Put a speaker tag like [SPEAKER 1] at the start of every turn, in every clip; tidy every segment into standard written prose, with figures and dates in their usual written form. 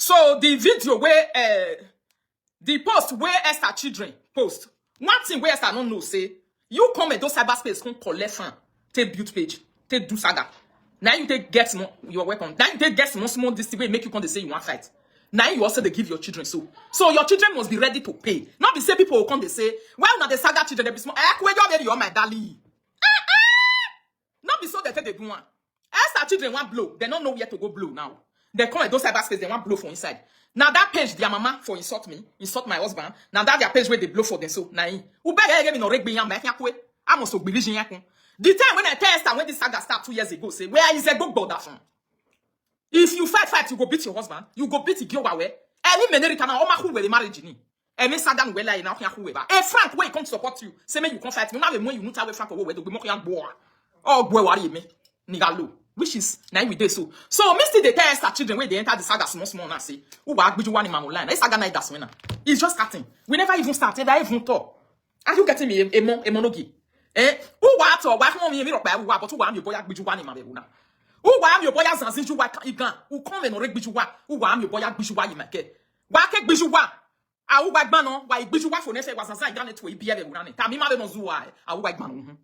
[SPEAKER 1] So the video where the post where Esther children post. One thing where Esther don't know say you come at those cyberspace come collect fan, take build page, take do saga. Now you take get your weapon. Now you take get small this way make you come to say you want fight. Now you also they give your children so your children must be ready to pay. Not be say people will come they say why not the saga children they be small. You my darling. Not be so they take the do one. Esther children want blow. They don't know where to go blow now. They come at those cyberspace, they want blow for inside. Now that page, their mama for insult me, insult my husband. Now that their page where they blow for them so. Now, who beg me no reg be yam back yakwe. I must be vision yakun. The time when I tell Esther when this saga started 2 years ago, say where is a go border from? If you fight, you go beat your husband. You go beat the girl away. Any menerita na oma who will marriage ni. Any saga no wela ina who weba. Hey Frank, where come support you? Say me you come fight me. Now the more you not away Frank over to be more young boy. Oh boy, worry me. Nigalo. Which is now we do so. So Misty they tell Esther children when they enter the saga small now say, who bag biju one in my line. This saga night that's winner. It's just starting. We never even started. I even talk. Are you getting me a monogi? Who what or why home me rock by but who am your boy biju one in my buna? Who am your boy as you what igan? Who come and reg biju one? Who am your boy biju one in my care? Why can't biju one? I will bag man on why biju one for next was as I done it to a beer running. Tami mother no zuai. I will bag man.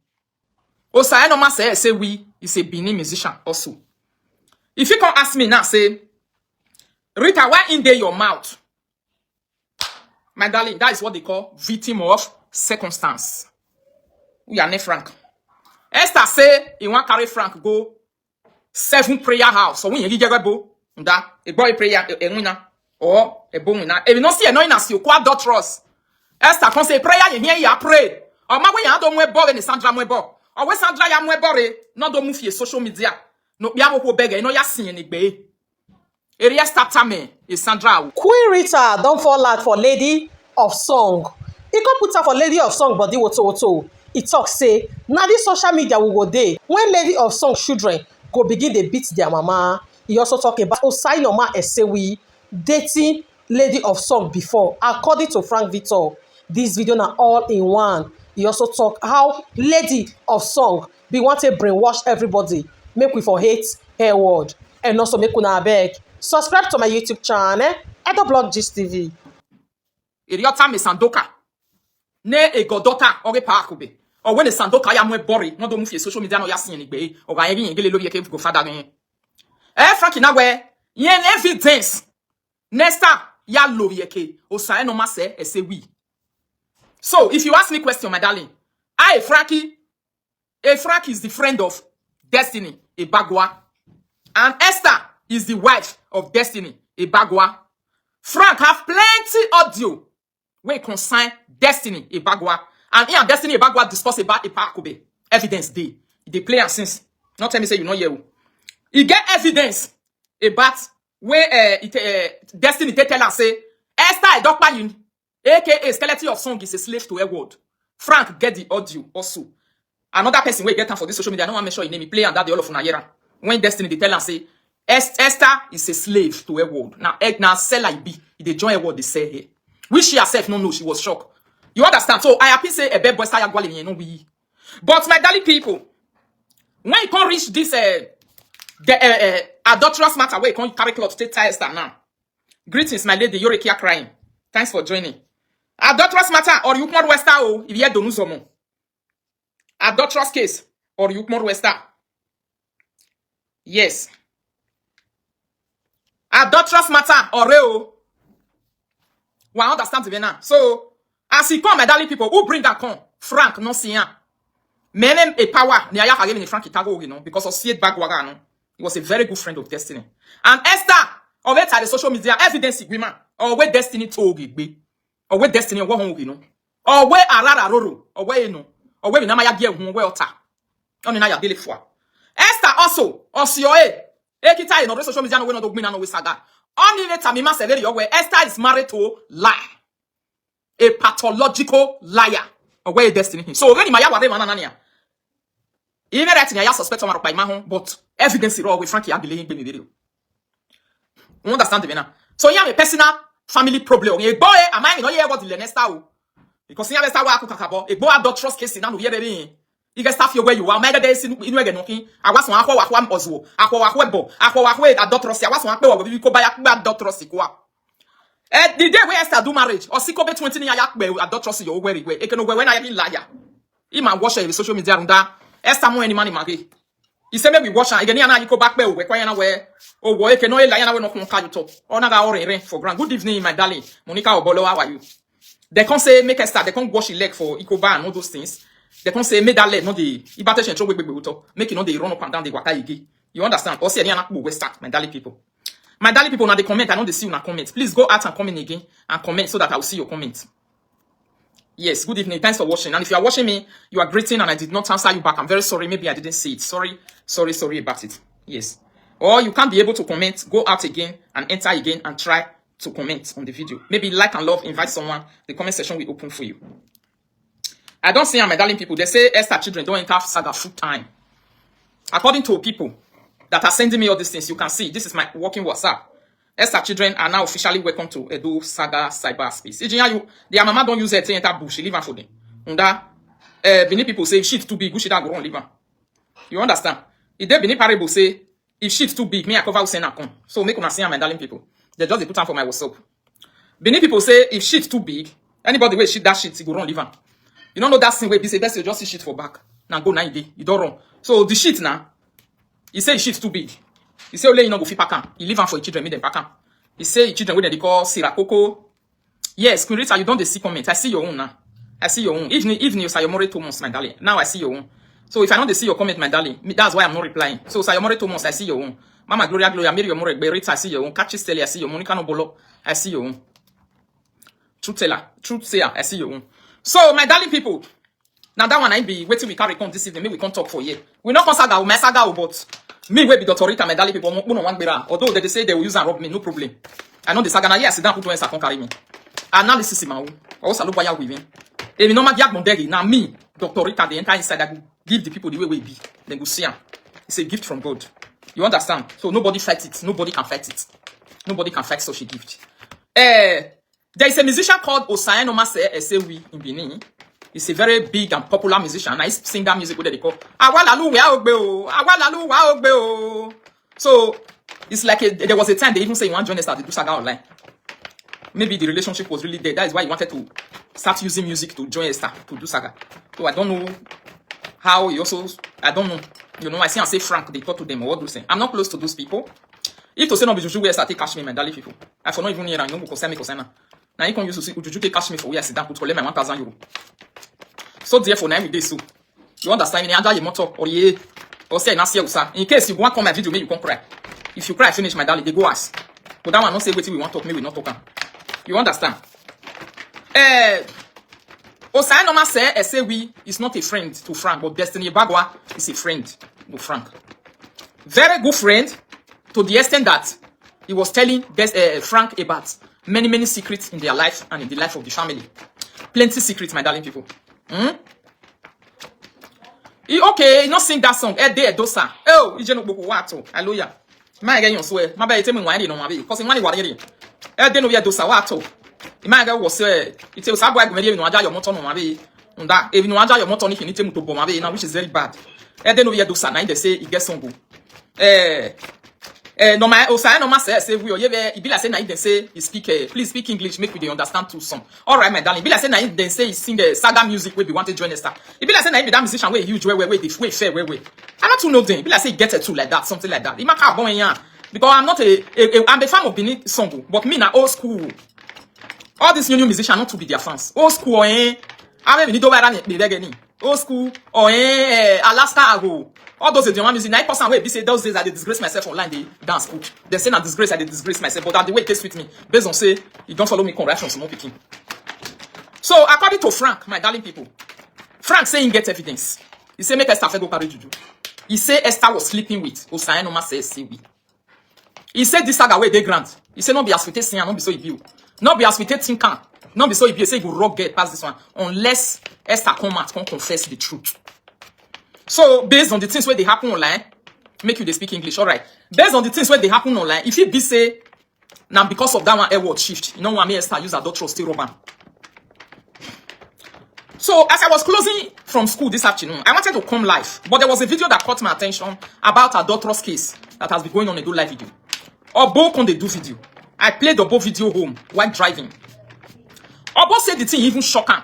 [SPEAKER 1] Osa no ma say we is a Benin musician also. If you can ask me now, say, Rita, why in there your mouth? My darling, that is what they call victim of circumstance. We are not Frank. Esther say, he want carry Frank go 7 prayer house. So when you get a bow, a boy prayer, a winner, or a bone winner. If you don't see a noise, you quite dot trust. Esther can say prayer, you hear you pray. Or my way, I don't wear bow and Sandra Mwebo. Or when Sandra ya mwebore, not do move your social media. No, ya wo beg, no ya sing any bay. Area starter me is Sandra.
[SPEAKER 2] Queen Rita don't fall out for Lady of Song. He come put her for Lady of Song body woto. He talk say, now this social media will go there. When Lady of Song children go begin they beat their mama. He also talk about Osayinoma Esewi dating Lady of Song before. According to Frank Victor, this video now all in one. He also talk how Lady of Song be want to brainwash everybody. Make we for hate her word. And also make una beg. Subscribe to my YouTube channel, Edoblog Gist TV.
[SPEAKER 1] Iriota me sandoka. Ne e godota ore parkobe. Or when the sandoka ya mwe bori, no do move your social media no ya sin be. Or ga yin gele lo ye ke go father yin. Frank na we yen evidence. Nesta ya lo ye ke. Osayinoma se Esewi. So, if you ask me question, my darling, Frank is the friend of Destiny, Ibagwa. And Esther is the wife of Destiny, Ibagwa. Frank have plenty audio where concern Destiny, Ibagwa. And here, Destiny, Ibagwa discuss about Ipakobe. Evidence day. They play and since. Not tell me say you know you. You get evidence about where Destiny they tell her say, Esther, Dr. Yun. AKA Skeleton of Song is a slave to a word. Frank get the audio also. Another person will get time for this social media. I don't want to make sure you name me play and that the all of Nayera. When Destiny they tell and say Esther is a slave to a word. Now seller be they join a word they say here. Which she herself no know she was shocked. You understand? So I happy say a bad boy style gwali no we. But my darling people, when you can't reach this the adulterous matter where you can't carry cloth to take Esther now. Greetings, my lady. You're here crying. Thanks for joining. Adulterous matter or you more wester oh if you don't know adulterous case or you more wester. Yes. Adulterous matter or oh. We understand to be now. So as he come, my darling people, who bring that come? Frank no see ya. Menem a power ni aya kagemi ni Frank Itago you know because of see it back waga no. He was a very good friend of Destiny. And Esther or wait at the social media evidence agreement or where Destiny told you. Or where Destiny or home, you know. Or where Arara Roro, or where you know. Or where Namaya Gia who well ta. Only now daily for. Esther also, or COA. Ekita in social media no we no do no we saga. Only later me must say where Esther is married to lie. A pathological liar. Or where Destiny. So when Maya ware manania. Even that in ya suspect on by mahon, but evidence is all with Frankie Abile in the video. You understand me now? So you have a personal family problem. A boy, am I no hear what the Nesta? Because you have a star work kakabo. A boy adulterous case now no hear any. You get stuff where you are. Mega days in wege nokin. I was one akwa ozo. Akwa webo. Akwa adulterous. I was one akwa we ko buy adulterous kwa. The day where Esther do marriage or sikobe 20 years yakbe adulterous yo where we. E can go when I be liar. Ima watch the social media runda. Esther mo any money magi. He say maybe watch again na you go back we kwa yana we. Oh boy, can no liar na we no kon ka you talk. Ona ga ore for grand. Good evening my darling. Monica Obolo, how are you? They can't say make Esther, they can't wash your leg for Ikoba and all those things. They can't say make that leg, not the ibatation throw make it not they run up and down the waka igi. You understand? Or say any we start, my darling people. My darling people, now they comment, I know they see you na comment. Please go out and comment again and comment so that I will see your comment. Yes, good evening. Thanks for watching. And if you are watching me, you are greeting and I did not answer you back. I'm very sorry. Maybe I didn't see it. Sorry about it. Yes. Or you can't be able to comment, go out again and enter again and try to comment on the video. Maybe like and love, invite someone. The comment section will open for you. I don't see my darling people. They say Esther children don't enter saga full time. According to people that are sending me all these things, you can see this is my working WhatsApp. Esther children are now officially welcome to Edo Saga cyberspace. Their mama don't use it to enter bush. She leave for them. Benin people say if shit too big, go go on leave. You understand? If they Benin parable say if shit too big, me I cover send come. So make una see my darling people. They just put on for my WhatsApp. Benin people say if shit too big, anybody will shit that shit, go run leave. You don't know that thing where be say best you just see shit for back. Now go 9 day, you don't run. So the shit now, he say shit too big. He say only you know go fit pack am. He leave am for children, make them pack am. He say children where they call Sirakoko. Yes, Queen Rita, you don't see comment. I see your own now. I see your own. Even you Sayomore Thomas, my darling. Now I see your own. So if I don't see your comment, my darling, that's why I'm not replying. So Sayomore Thomas, I see your own. Mama Gloria, Mary More, Rita, I see your own. Catchy Stella, I see your own. Monica Nobolo, I see your own. Truth sayer, I see your own. So my darling people, now that one I be waiting we carry come this evening. Maybe we can't talk for you. We not consider my saga but me will be Dr. Rita, my darling people. Although they say they will use and rob me, no problem. I know the saga now. Yes, don't put one second carry me. Analysis in my own. Also look why with me. If you know my diag now me, Dr. Rita, the entire inside I go give the people the way we be. Then go see them. It's a gift from God. You understand? So nobody fights it. Nobody can fight it. Nobody can fight such a gift. There is a musician called Osayan Omase Esewi in Benin. He's a very big and popular musician. And I sing that music where they call Awalalu wa ogbe o. Awalalu wa ogbe o. So it's like there was a time they even say you want to join us at the Saga online. Maybe the relationship was really there. That is why he wanted to start using music to join Esther to do Saga. So I don't know how he also, I don't know. You know, I see and say Frank, they talk to them or what do say. I'm not close to those people. If to say no be juju where Esther take cash me, my darling people. I for not even hear and you know concern me concern. Now you can use to see juju take cash me for where I sit down to collect my 1,000 euro. So therefore now with this so you understand me under your motor or ye or say na see usa. In case you want come my video me you can cry. If you cry finish my darling they go ask. But that one not say wetin we want talk me we not talk am. You understand? Osayan Norma say we is not a friend to Frank, but Destiny Bagwa is a friend to Frank. Very good friend to the extent that he was telling Frank about many secrets in their life and in the life of the family. Plenty secrets, my darling people. He not sing that song. Dosa. Oh, he no boku wato. Hallelujah. My again you swear. My baby tell me why they no mabe. Cause in one worry. No ya dosa wato. My guy was it was a boy go no aja your motor no mabe. Unda if no aja your motor if you need to bo mabe now which is very bad. No ya dosa na they say he get song go. No my Osayan no ma say we or e be like say na they say he speak please speak English make we dey understand two song. All right my darling. Be like say na they say he sing saga music wey be want to join Esther. E be like say na be that musician wey huge way fair way. I not to know them. Be like say get it too like that something like that. E ma ka bon yan because I'm not I'm a fan of Benin song but me na old school. All these new musicians not to be their fans. Old school I mean do better be reggae. Old school or Alaska ago. All those the one music 9% way be say those days I disgrace myself online they dance cook. They say na disgrace I disgrace myself but that the way it tastes with me based on say you don't follow me correction some more picking. So according to Frank, my darling people, Frank saying get evidence. He say make Esther go carry juju. He say Esther was sleeping with Osayan Norma say we. He said this saga way they grant. He say no be as we say no be so you. No be as we think can. No be so if you say you rock get past this one unless Esther come out can confess the truth. So based on the things where they happen online, make you they speak English, all right. Based on the things where they happen online, if it be say now because of that one air word shift, you know what I mean Esther use her doctor still rubber. So as I was closing from school this afternoon, I wanted to come live, but there was a video that caught my attention about a doctor's case that has been going on a do live video. Obo on the do video. I played Obo video home while driving. Obo said the thing even shock him.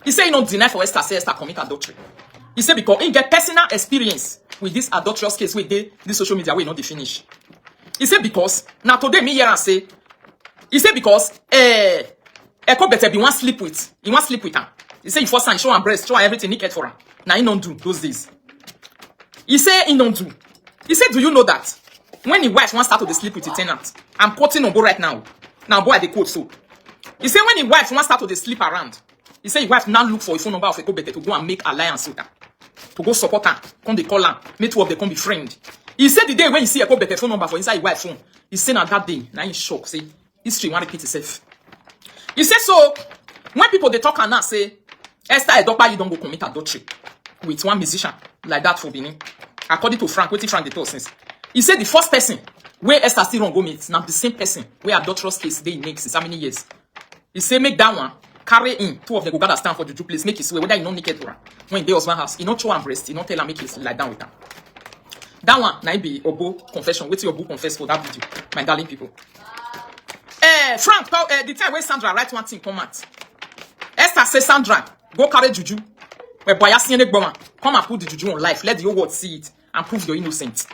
[SPEAKER 1] He said he not deny for Esther, say Esther commit adultery. He said because he get personal experience with this adulterous case with this social media way not the finish. He said because now today me here and say, he said because Eko better be one sleep with. He want sleep with her. He said he first show her breast, show her everything naked for her. Now he don't do those days. He said he don't do. He said, do you know that when the wife wants start to sleep with the tenant, I'm quoting Obo right now. Now boy, they quote so. He said when the wife wants start to sleep around, he said his wife now look for a phone number of Eko better to go and make alliance with her. To go support her, come they call her, make two of them come be friend. He said the day when you see Eko better phone number for inside his wife's phone, he said on that day, now he's shocked, say, history want to repeat itself. He said so, when people they talk and now say, Esther Edokpa, you don't go commit adultery with one musician like that for Benin. According to Frank, what Frank they told since. He said the first person where Esther still wrong go meet, now the same person where adulterous case they make since how many years. He said make that one, carry in, two of them go gather stand for Juju place, make it swear whether you not naked or when they was one house, he not show and breast, he not tell her make it lie down with her. That one, now be Obo confession, wait till Obo confess for that video, my darling people. Frank, the time where Sandra write one thing come out. Esther say Sandra, go carry Juju. Where boy come and put the Juju on life. Let the whole world see it and prove you're innocent.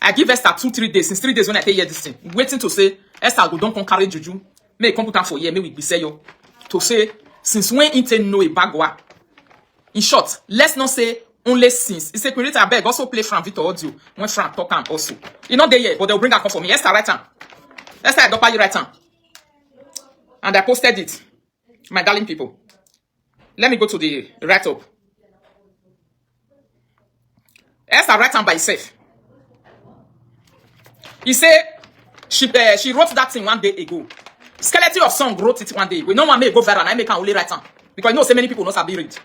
[SPEAKER 1] I give Esther 2-3 days. Since 3 days when I tell you this thing, waiting to say Esther go don't come carry Juju. May come put am for here. May we be say yo to say since when inte know a bagwa. In short, let's not say only since. It's a creator beg also play Frank Victor audio when Frank talk am also. You not there yet, but they'll bring her come for me. Esther right hand. Esther I don't you right hand. And I posted it. My darling people. Let me go to the write-up. Esther write down by herself. He said she wrote that thing 1 day ago. Skeleton of Song wrote it 1 day. We no one may go viral and I make her only write down. Because you know say many people not sabi read.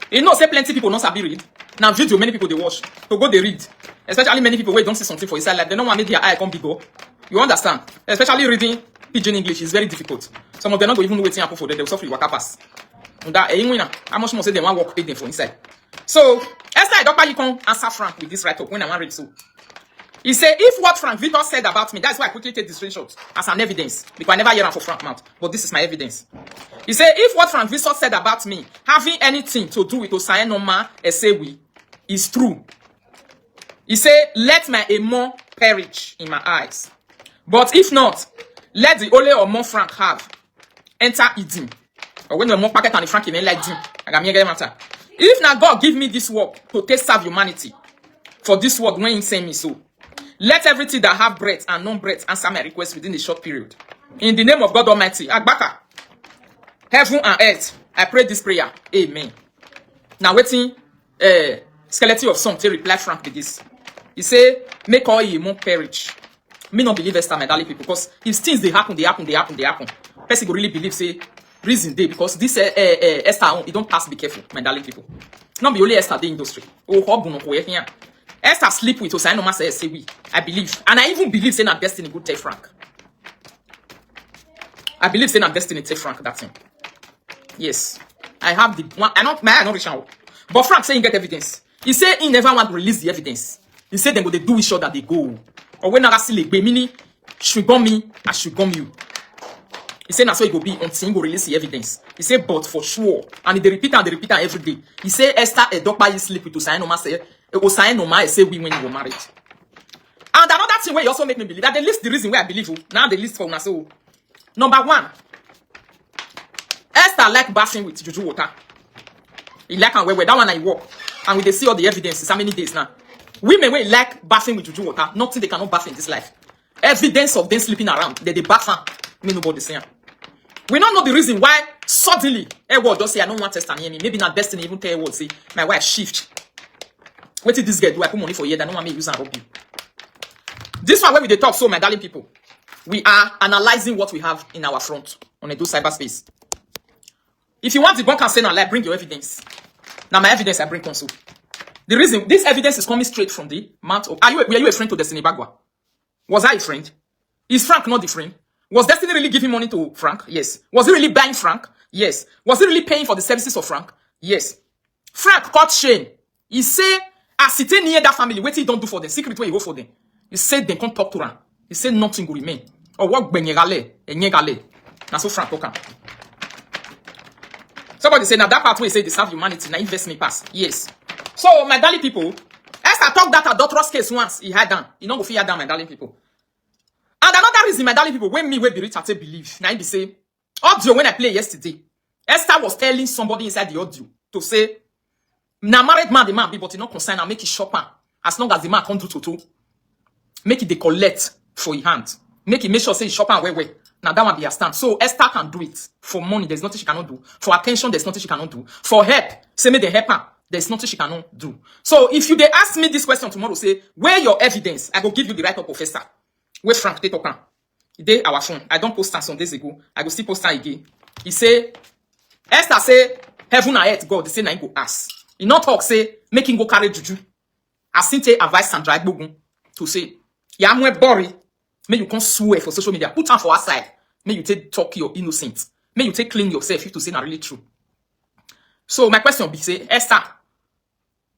[SPEAKER 1] You know say plenty people not sabi read. Now video many people they watch. To go they read. Especially many people who don't see something for inside life. They don't want to make their eye come bigger. You understand? Especially reading Pidgin English is very difficult. Some of them not go even know waiting happen for them. They'll suffer waka pass. That how much more say they want work paid them for inside. So Esther Edokpa you can answer Frank with this write-up when I want read so. He said if what Frank Victor said about me, that's why I quickly take this screenshot as an evidence. Because I never hear him for Frank mouth. But this is my evidence. He said if what Frank Victor said about me having anything to do with Osaye Norma Esewi is true. He said let my emo perish in my eyes. But if not, let the Ole or more Frank have enter Eden. Or when you're more packet and the Frank in like Jim, I got me get matter. If now God give me this work to take serve humanity for this work when he send me so, let everything that have breath and non-breath answer my request within a short period. In the name of God Almighty, Agbaka, heaven and earth, I pray this prayer. Amen. Now waiting, skeleton of Song to reply Frank with this. He say, make all ye more perish. Me not believe Esther, my darling people, because if things they happen. Person go really believe say reason day because this Esther it don't pass be careful, my darling people. Not be only Esther the industry. Oh, how no here. Esther sleep with Osaye Norma say we. I believe, and I even believe say na destiny good take Frank. I believe say na destiny take Frank that thing. Yes, I have the one. I not reach out, but Frank say he get evidence. He say he never want to release the evidence. He said them go they do each other they go. Or when I see like meaning should gum me, I should gum you. He said that's how it go be until he go release the evidence. He said, but for sure. And they repeat every day. He said Esther Edokpa you sleep with Osaye Norma say Osaye Norma say we when you were married. And another thing where you also make me believe that they list the reason why I believe you. Now they list for una so. Number 1. Esther like bathing with Juju water. He like and where that one I walk. And we they see all the evidence how many days now. Women will like bathing with Juju water. Nothing they cannot bath in this life. Evidence of them sleeping around. They bath me nobody say. We don't know the reason why suddenly Edward just say I don't want test and hear me. Maybe not destiny even tell Edward say my wife shift. What did this girl do? I put money for you that no one may use and rob you. This one where we they talk so my darling people. We are analyzing what we have in our front on a do cyberspace. If you want the bunker say now like bring your evidence. Now my evidence I bring console. The reason this evidence is coming straight from the mouth of were you a friend to Destiny Bagwa? Was I a friend? Is Frank not the friend? Was Destiny really giving money to Frank? Yes. Was he really buying Frank? Yes. Was he really paying for the services of Frank? Yes. Frank caught Shane. He say, as he take near that family, what he don't do for them, secret way he go for them. He said they can't talk to him. He said nothing will remain. Or what benyegale. That's so Frank talking. Somebody say, now that part where he say they serve humanity, now investment pass. Yes. So, my darling people, Esther talk that adulterous case once, he had done. He not go fear down, my darling people. And another reason, my darling people, when me will be rich, I believe. Now he say, audio when I play yesterday, Esther was telling somebody inside the audio to say, now married man, the man be, but he not concern and make it shopper. As long as the man can't do toto, make it the collect for his hand. Make it make sure say he shopper and where. Now that one be a stand. So Esther can do it. For money, there's nothing she cannot do. For attention, there's nothing she cannot do. For help, say me the help her, there's nothing she cannot do. So if you they ask me this question tomorrow, say, where your evidence? I go give you the right of professor. Where Frank they talking? They our phone. I don't post some days ago. I go still post her again. He say, Esther say, heaven and earth, God, they say, na go ask. He not talk, say, make him go carry juju. As Cynthia advise Sandra Igbogun to say, yeah, I'm boring. May you can't swear for social media. Put her for outside. May you take talk your innocent. May you take clean yourself if to say not really true. So my question be say, Esther,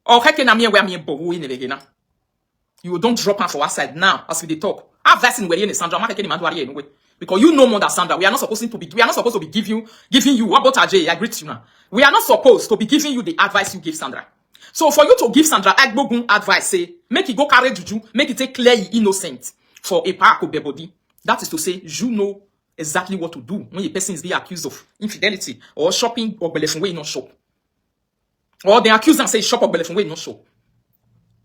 [SPEAKER 1] or you don't drop her for outside now as we dey talk. Have that in where Sandra anyway. Because you know more than Sandra. We are not supposed to be giving you what about Ajay? I greet you now. We are not supposed to be giving you the advice you give Sandra. So for you to give Sandra Igbogun advice, say, make it go carry juju, make it take clear innocent for a park of body. That is to say, you know exactly what to do when a person is being accused of infidelity or shopping or belefun way not shop. Or they accuse and say shop or belefun way not shop.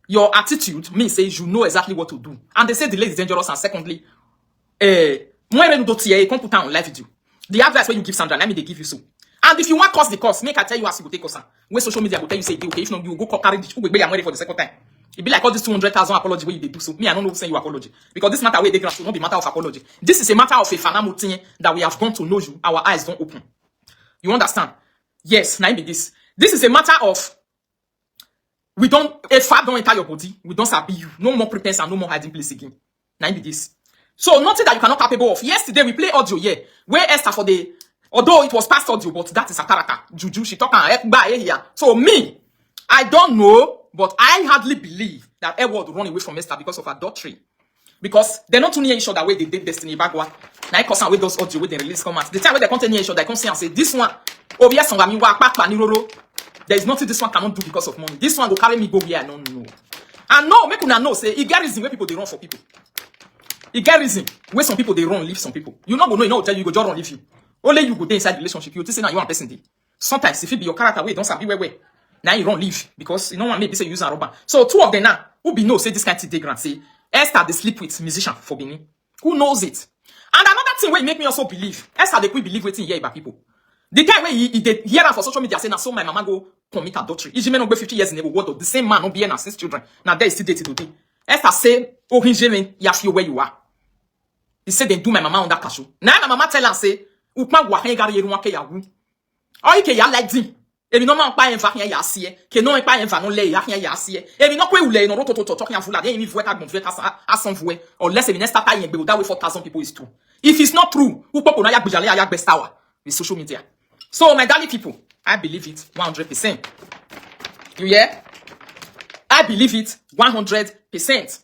[SPEAKER 1] Your attitude means say you know exactly what to do. And they say delay is dangerous, and secondly, can't put on live video. The advice where you give Sandra, let me they give you so. And if you want cause the cost, make I tell you as you go take cost. Where social media will tell you say okay, if not you go carry the people I'm ready for the second time. It be like all this 200,000 apology where they do so. Me, I don't know who say you apology. Because this matter where they grass will not be matter of apology. This is a matter of a fanamutin that we have gone to know you. Our eyes don't open. You understand? Yes, now be this. This is a matter of we don't a fat don't enter your body. We don't sabi you. No more pretense and no more hiding place again. Now be this. So nothing that you cannot capable of. Yesterday we play audio here where Esther for the although it was past audio, but that is a character. Juju, she talk and here. So me, I don't know. But I hardly believe that Edward run away from Esther because of adultery. Because they're not too near each other where they did Destiny backward. Now I cause with those audio where they release comments. The time where they come near each other, they come say and say, this one, oh yes, there is nothing this one cannot do because of money. This one will carry me go here, I don't know. And no, make una know, say, it get reason where people they run for people. It get reason where some people they run, leave some people. You not go know, you know, tell you go just run, leave you. Only you go there inside the relationship, you say now you want person day. Sometimes if it be your character way, don't sabi where. Now you don't leave because you know what maybe say use and rubber. So two of them now who be know say this kind of thing grant say Esther they sleep with musician for Benin. Who knows it? And another thing where make me also believe Esther they quit believe waiting here about people. The guy where he hear for social media say now so my mama go commit adultery. He may not be 50 years in the world. The same man not be here 6 children. Now there is still dating today. Esther say oh he ya feel where you are. He said they do my mama on that cashew. Now my mama tell her say ukma wa hen gari yeru ke yawu. Oh you ya like him. Et non, pas un variant yassier, que non pas un vanon lay rien yassier. Et non, quoi ou lay, non, talking of that, any voix à son voix, or less than a paying, but that way 4,000 people is true. If it's not true, who pop on a yak bestawa with social media. So, my darling people, I believe it 100%. You hear? I believe it 100%.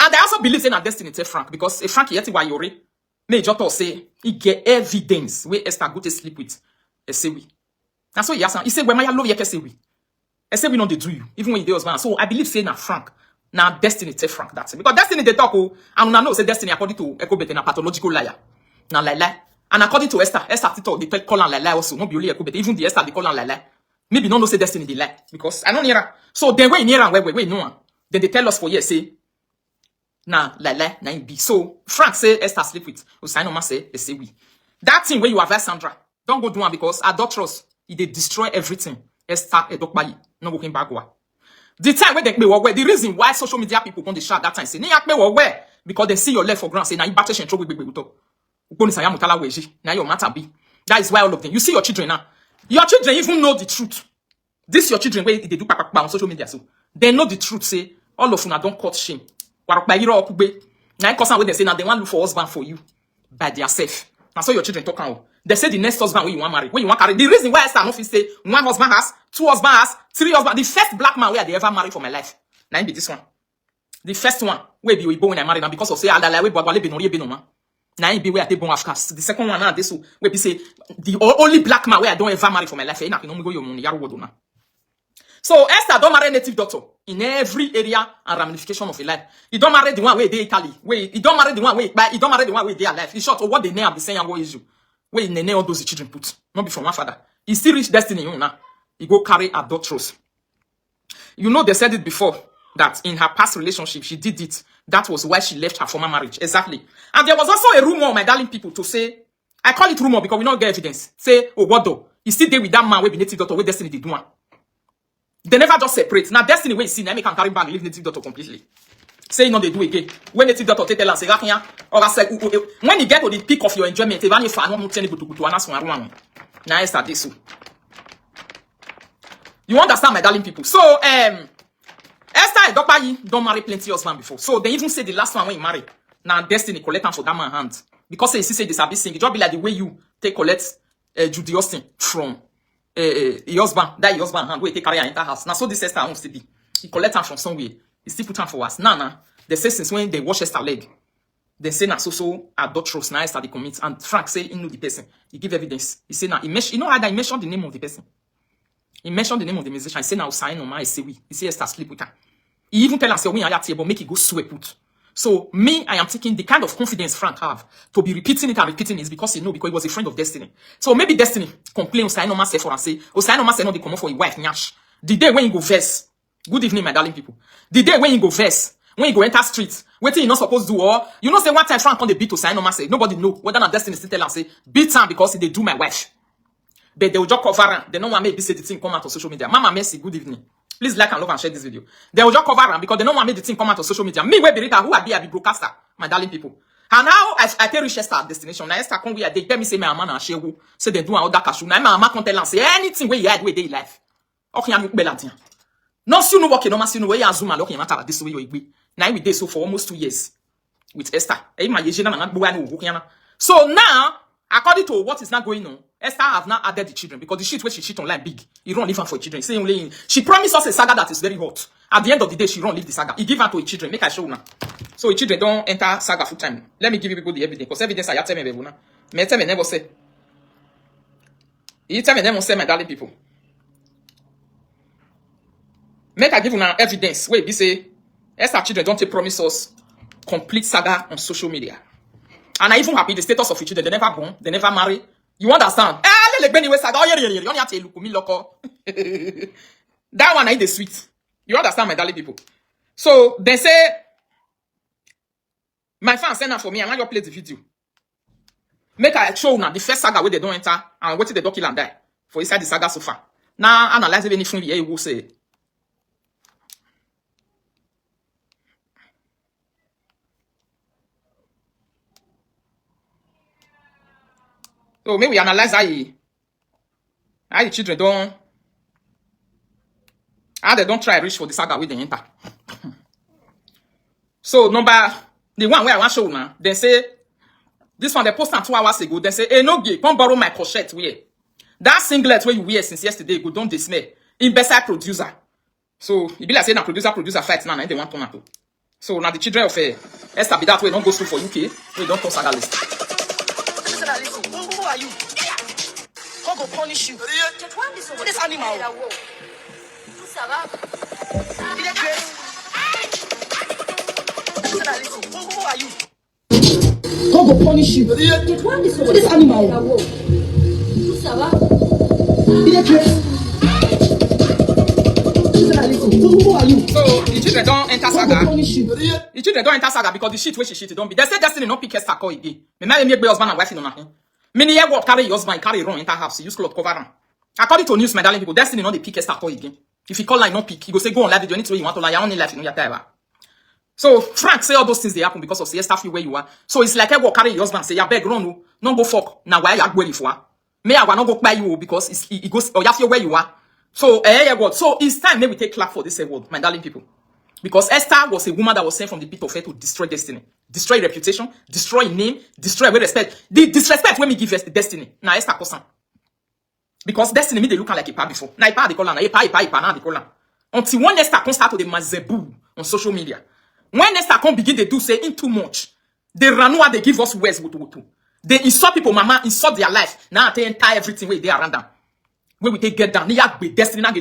[SPEAKER 1] And I also believe in a destiny to Frank, because if Frank yeti wa yore, may just say, he get evidence where Esther go to sleep with, say we. And so yes, he said when my love you say we. I say we know they do you, even when you do husband. So I believe say na Frank, na destiny tell Frank that. Because destiny they talk and una know say destiny according to Ekobete na pathological liar. Na lie. And according to Esther they tell call and lie also. Not be only Ekobete, even the Esther they call and lie. Maybe no say destiny they lie. Because I don't hear her. So then when near and where no. Then they tell us for years say na lie na be. So Frank say Esther sleep with. Usainoma say they say we. That thing where you have Sandra, don't go do one because adulterous. They destroy everything. Esther Edokbayi. No going back. The time where they where the reason why social media people come to shout that time say, where because they see your left for ground say, now you battle and trouble now your matter be. That is why all of them. You see your children now. Your children even know the truth. This your children where they do on social media. So they know the truth. Say all of you now don't cut shame. Now cause where they say now they want to look for husband for you by themselves. Now so your children talk out. They say the next husband when you want marry, when you want carry. The reason why Esther no fit say one husband has, two husband has, three husband. The first black man where they ever marry for my life. Now be this one. The first one where be Oyibo when I married, and because of say Adala we Bwagwale be no be no man. Now be where I take born after. The second one now this where be say the only black man where I don't ever marry for my life. You know go your money yaru wodona. So Esther don't marry native doctor in every area and ramification of a life. You don't marry the one where they Italy. Where you don't marry the one where you don't marry the one where they are life. In short, what they name be saying what is you. Where you name all those children put. Not be from one father. He still reach destiny, you know now. He go carry adulterous. You know they said it before that in her past relationship she did it. That was why she left her former marriage. Exactly. And there was also a rumor, my darling people, to say, I call it rumor because we don't get evidence. Say, oh what though? He still there with that man with native doctor, with destiny they do one. They never just separate. Now, destiny when you see, now me can carry back and leave native doctor completely. Say, you know, they do again. When native doctor take tell and say, or I say, when you get to the peak of your enjoyment, even if I don't tell you to answer one. Now, Esther, this. You understand, my darling people? So, Esther and Dr. Yi don't marry plenty husband before. So, they even say the last one when you marry. Now, destiny collect them for that man hand. Because they say this abyss thing. It just be like the way you take collect Judy Austin from your husband, that your husband hand where he take carry her enter house. Now so this Esther wants to be. He collect her from somewhere. He still put her for us. Now, they say since when they wash Esther leg, they say now so adulterous now Esther they commit. And Frank say he know the person. He give evidence. He say now he mention, you know how he mentioned the name of the person. He mentioned the name of the musician. He say now sign on my say we. He say Esther sleep with her. He even tell her say we are but make it go sweep put. So me, I am taking the kind of confidence Frank have to be repeating it and repeating it is because he know because he was a friend of Destiny. So maybe Destiny complain Osainoma say for and say Osainoma say no they come for a wife nyash. The day when you go verse, good evening my darling people. The day when you go verse, when you go enter streets, waiting you not supposed to do or you know say one time Frank on the beat Osainoma say nobody know whether not Destiny still tell and say beat her because they do my wife. But they will just cover her. They don't want me to say the thing come out on social media. Mama Mercy, good evening. Please like and love and share this video. They will just cover them because they don't want me the thing come out on social media. Me, we be Rita, who I be broadcaster, my darling people. And now I tell you Esther destination. Now Esther come where they tell me say my man and share who say they do an other cashew. Now my mama can tell and say anything where you had where they life. Okay, I'm beladin. No soon no working, no mas no way you zoom and look matter this way you be. Now we did so for almost 2 years with Esther. So now, according to what is not going on, Esther have now added the children because the shit where she shit online big. You don't leave her for children. Say only she promised us a saga that is very hot. At the end of the day, she don't leave the saga. He give her to her children. Make I show now. So the children don't enter saga full time. Let me give you people the evidence because evidence I tell me now. Me tell me never say. You tell me never say my darling people. Make I give you now evidence where be say Esther children don't take promise us complete saga on social media. And I even happy the status of the children. They never born, they never marry. You understand? That one ain't the sweet. You understand, my darling people? So they say, my fans send her for me. I'm not gonna play the video. Make I show now the first saga where they don't enter and wait till they don't kill and die for inside the saga so far. Now analyze anything here you will say. So maybe we analyze how the children don't, how they don't try reach for the saga with the enter. So the one where I want to show now, they say, this one they posted 2 hours ago, they say, hey no gay, come borrow my pochette wear. That singlet where you wear since yesterday, go don't dismay. In Besa producer. So, it be like say na producer fight now, and they want to. So now the children of Esther be that way, don't go through for UK, we don't come saga list.
[SPEAKER 3] Who are you? God go punish you. This animal. Who are you? God go punish you. This animal. Who are you?
[SPEAKER 1] So the children don't enter saga. The children don't enter saga because the shit where she shit don't be. They say Destiny not pick Esther call again. Me marry me husband and wife in on him. Many year what carry your husband carry run enter house. Use cloth cover him. According to news, my darling people, Destiny not the pick Esther call again. If he call line not pick, he go say go on live video. Anything you want to lie, your own life in your time. So Frank say all those things they happen because of Esther feel where you are. So it's like I go carry your husband say, "Ya beg run no go fuck. Now why you going for? Me I want not go buy you because it goes or you feel where you are." So so it's time maybe we take clap for this award, my darling people. Because Esther was a woman that was sent from the pit of hell to destroy Destiny. destroy reputation, destroy name, destroy respect. The disrespect when me give Destiny. Now Esther person. Because Destiny me they look like a pa before. Now a pa they call her, now a pa now they call her. Until when Esther can start to the mazebu on social media. When Esther can begin they do say in too much. They run what they give us words with. They insult people, mama, insult their life. Now they entire everything where they are around them. Where we take get down, Destiny now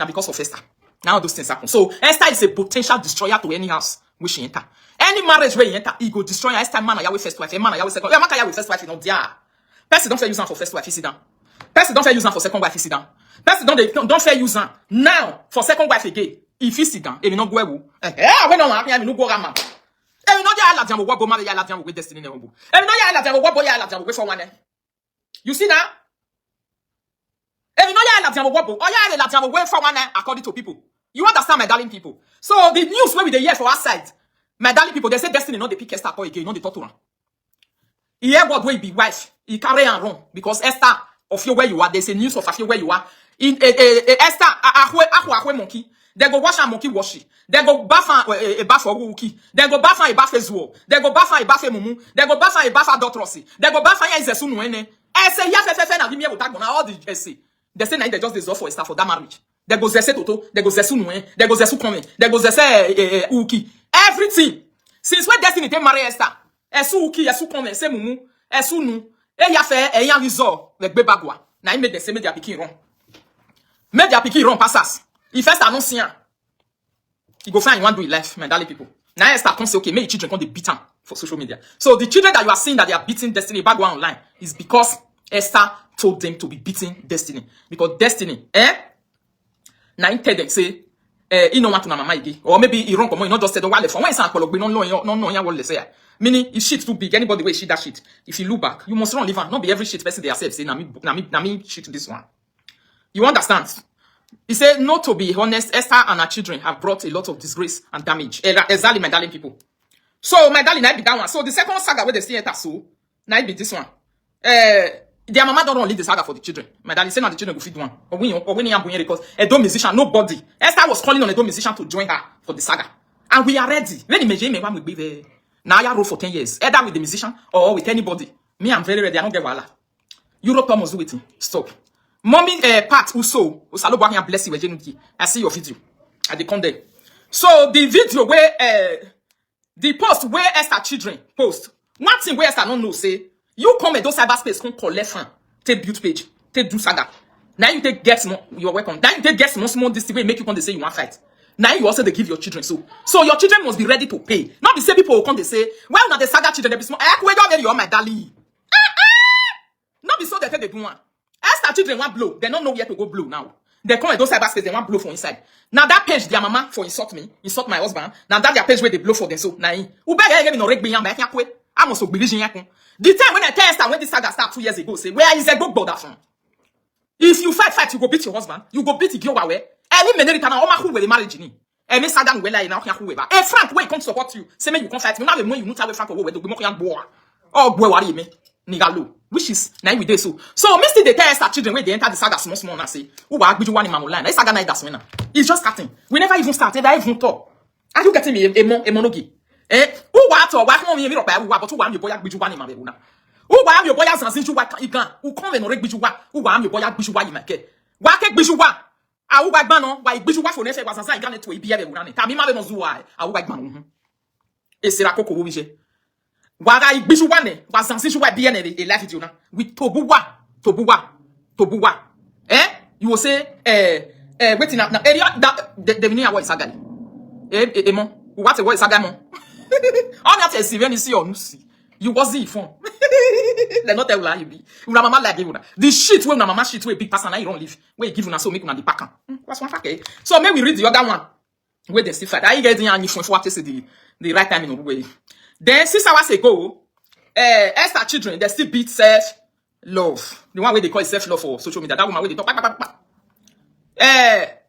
[SPEAKER 1] because of Esther. Now those things happen. So Esther is a potential destroyer to any house where she enter. Any marriage where you enter, he go destroy Esther man or first wife, a man or second. Man can first wife, you know, there. Person don't fair use them for first wife, sit down. Person don't fair use them for second wife, sit down. Person don't fair use them now for second wife again. If you sit down, if you not go where when no happen, you no go rama. If you know ya la jam wo marry ya la jam with Destiny ne wo. If you know ya la jam wo boy ya la jam with for one. You see now? If you know ya la jam wo or ya la jam with for one according to people. You understand, my darling people? So the news where we dey hear for our side, my darling people, they say Destiny not the pick Esther again, you know the talk to her. He hear what way be wife, he carry and run because Esther of you where you are. There's a news of you where you are. In Esther ahwe monkey. They go wash a monkey wash it. They go bath a bath for wookie. They go bath a bath as well. They go bath a bath mumu. They go bath a bath a dotrosi. They go bath a is soon when I say ya fe na give me all the essay. They say they just dissolve for Esther for that marriage. They go zese toto, they go zesu nuen, they go zesu come, they go zese uki. Everything. Since when Destiny te marry Esther, esu uki, esu come, se mumu, esu nu, ya fe, ya resort, like bebagwa. Na make the same media pikin run. Media pikin run passes. If Esther not see her, he go find you want to do it life, my darling people. Now Esther come say, okay, make children come they beat him for social media. So the children that you are seeing that they are beating Destiny bagwa online is because Esther told them to be beating Destiny. Because Destiny, now he tell them say, he no want to na mama again, or maybe he wrong come on, he not just said, "Wale for when it's uncle, no what they say." Meaning, if shit too big, anybody will shit that shit. If you look back, you must run live. Not be every shit person they accept say, na me shit this one. You understand? He said, not to be honest, Esther and her children have brought a lot of disgrace and damage. Exactly, my darling people. So, my darling, I be that one. So, the second saga where they see it as so, now it be this one. Their mama don't lead the saga for the children. My daddy say now the children go feed one. Or when you are going because a dome musician, nobody. Esther was calling on a dome musician to join her for the saga. And we are ready. When imagine me one will be there. Now I roll for 10 years. Either with the musician or with anybody. Me, I'm very ready. I don't get wala. Europe must do it. Stop. Mommy Pat Uso, Usalo bless you. I see your video. I dey come there. So the video where the post where Esther children post. One thing where Esther don't know say. You come at those cyberspace can collect fan, take build page, take do saga. Now you take get more, you're welcome. Now you take get small this way, make you come to say you want fight. Now you also they give your children so your children must be ready to pay. Not the same people who come to say, well, not the saga children they be small. Wait don't you my darling. Not be so they take the do one. Esther children want blow, they don't know where to go blow now. They come at those cyberspace, they want blow for inside. Now that page their mama for insult me, insult my husband. Now that their page where they blow for them so now. Who better get no reg be I can't quit. I must be yakun. The time when I tell Esther when this saga started 2 years ago, say, where is a good brother from? If you fight, you go beat your husband, you go beat the girl away. Any minute, you can the marriage. Any saga will lie now. A Frank way come support you. Say, you can fight me. Now, the more you not have Frank away, the more you boy. Oh, boy, worry me. Nigalo. Which is, now we do so. So, Mr. they tell Esther children when they enter the saga small and say, who are you one in Mamulan? This saga night that's winner. It's just starting. We never even started, I even talk. Are you getting me a monogi? Who want or why me but who want your boy biju one in my bebuna? Who want your boy as you what igan? Who come and reg biju wa? Who want your boy biju wa in my care? Why can't biju wa? I will back man why biju wa for never was a gun to a beer running. Tami mother knows why. I will back man. A Sirako Wije. Why I biju one was some situation why be a life you with Tobuwa. You will say, waiting up now. Area that the vinea was saga. What a voice agamo. On that is even see or see. You was the phone. They not tell you be. Una mama like you. The shit when una mama shit where big person I don't live. Where you give una so make una the pack. What's one fact? So may we read the other one. Where they still fight. I get the for what is the right time in the way. Then 6 hours ago, Esther children they still beat self love. The one way they call it self love for social media. That woman where they talk.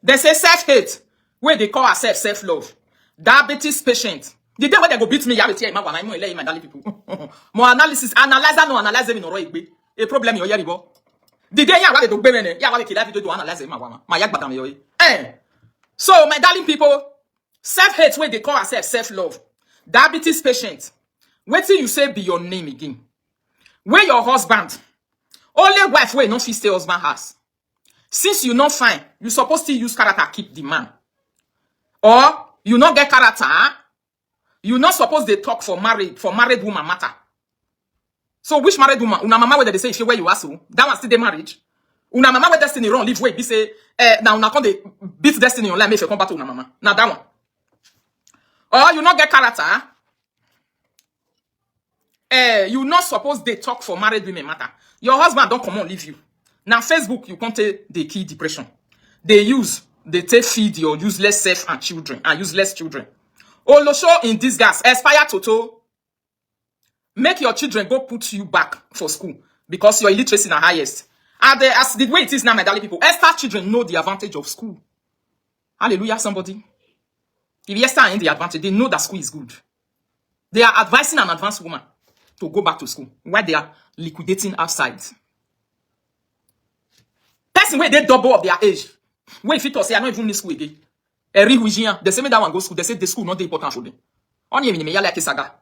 [SPEAKER 1] They say self hate. Where they call herself self love. Diabetes patient. The day when they go beat me, I will tell you, my darling people. More analysis, analyzer, no analyze them in a problem you're here. The day I to be ya want to kill video to analyze my yak badam. So, my darling people, Self-hate where they call herself self-love. Diabetes patient. Wait till you say be your name again. Where your husband. Only wife where no fit stay husband house. Since you not fine, you supposed to use character keep the man. Or you not get character, you not supposed to talk for married woman matter. So which married woman? Una mama where they say if you where you are so, that one still the marriage. Una mama where destiny run live way be say now una come they beat destiny online make you come back to una mama. Now that one. Or you not get character. You not supposed to talk for married women matter. Your husband don't come on leave you. Now Facebook you can't take the key depression. They take feed your useless self and children and useless children. Olosho in disguise, Aspire Toto. Make your children go put you back for school because your illiteracy is the highest. And as the way it is now, my darling people, Esther children know the advantage of school. Hallelujah, somebody. If Esther in the advantage, they know that school is good. They are advising an advanced woman to go back to school while they are liquidating outside. Person where they double of their age. When if it say I not even in school again. They say me that one go school. They say the school not important for them. Only me like a saga.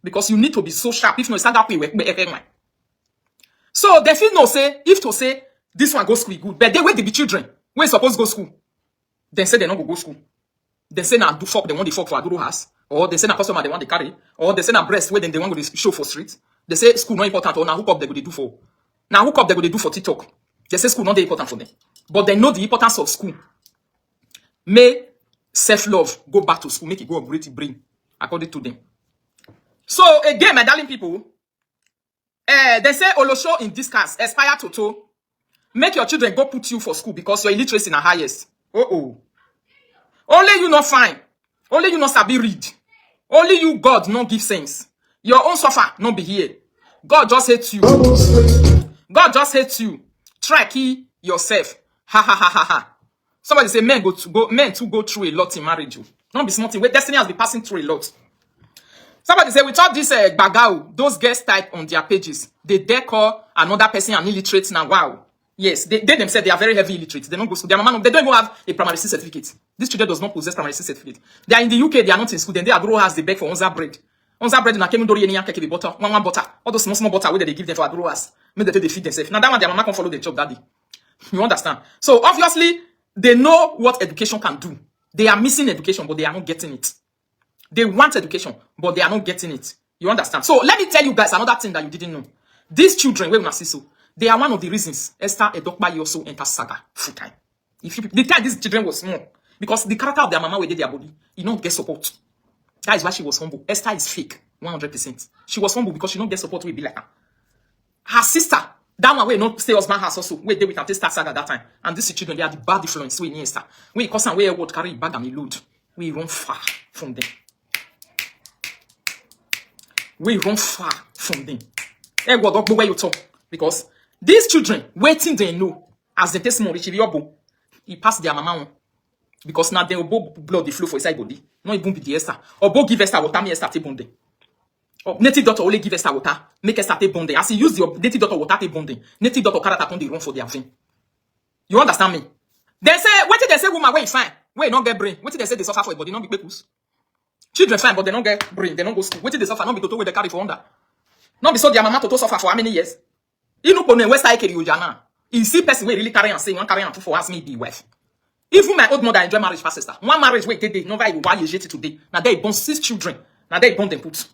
[SPEAKER 1] Because you need to be so sharp. If no saga pay so they feel no say if to say this one go school good, but they wait they be children. When supposed go school, then say they not go school. They say na do fuck they want the fuck for Aduro house, or they say na customer they want the carry, or they say na breast where then they want to show for street. They say school not important, or na hook up they go do for. Now hook up they go do for TikTok. They say school not important for them, but they know the importance of school. May self-love go back to school, make it go upgrade the brain, according to them. So again, my darling people, they say Olosho in discuss, Aspire Toto, make your children go put you for school because your illiteracy is the highest. Only you not fine. Only you not sabi read. Only you God not give sense. Your own suffer not be here. God just hates you. God just hates you. Try key yourself. Ha ha ha ha ha. Somebody say men to go through a lot in marriage. Don't be smarting. Where destiny has been passing through a lot. Somebody say, without this bagao, those girls type on their pages, they dare call another person an illiterate now. Wow. Yes, they themselves, they are very heavy illiterate. They don't go to school. Their mama, they don't even have a primary school certificate. This children does not possess primary school certificate. They are in the UK, they are not in school. Then they Aduro has the beg for Onza bread. Onza bread na kemudori eni yanke the butter, one butter. All those small butter where they give them for Aduro has. Make they feed themselves. Now that one, their mama can follow the job daddy. You understand? So obviously, they know what education can do. They are missing education, but they are not getting it. They want education, but they are not getting it. You understand? So let me tell you guys another thing that you didn't know. These children, where so, they are one of the reasons Esther Edokpa also enters saga full time. If you, the time these children was small, because the character of their mama were their body, you don't get support. That is why she was humble. Esther is fake, 100%. She was humble because she don't get support. We be like her. Her sister, that one way not stay husband house also. Where they with her start saga that time, and these children they are the bad influence. We Esther. When you cause some way what carry bag and load, we run far from them. We run far from them. Hey, what where you talk? Because these children, waiting they know, as they taste more rich, he pass their mama on. Because now they will blood the flow for inside body. Not even be the Esther. Or bo give Esther water, me Esther te bonding. Or native doctor only give Esther water, make Esther te bonding. As he use the native doctor water te bonding, native doctor character on the run for their vein. You understand me? They say, what did they say, woman, where you fine? Where you not get brain? What did they say they suffer for your body? Not be pecus. Children fine, but they don't get brain, they don't go school. What did they suffer? Not be toto where they carry for under. Not be so their mama toto suffer for how many years? You know, when West Side carry Ujana, you see person where really carry and say, one carry and two for ask me be wife. Even my old mother enjoy marriage fast sister. One marriage where they did, no why you hate it today. Now they born 6 children. Now they born them put.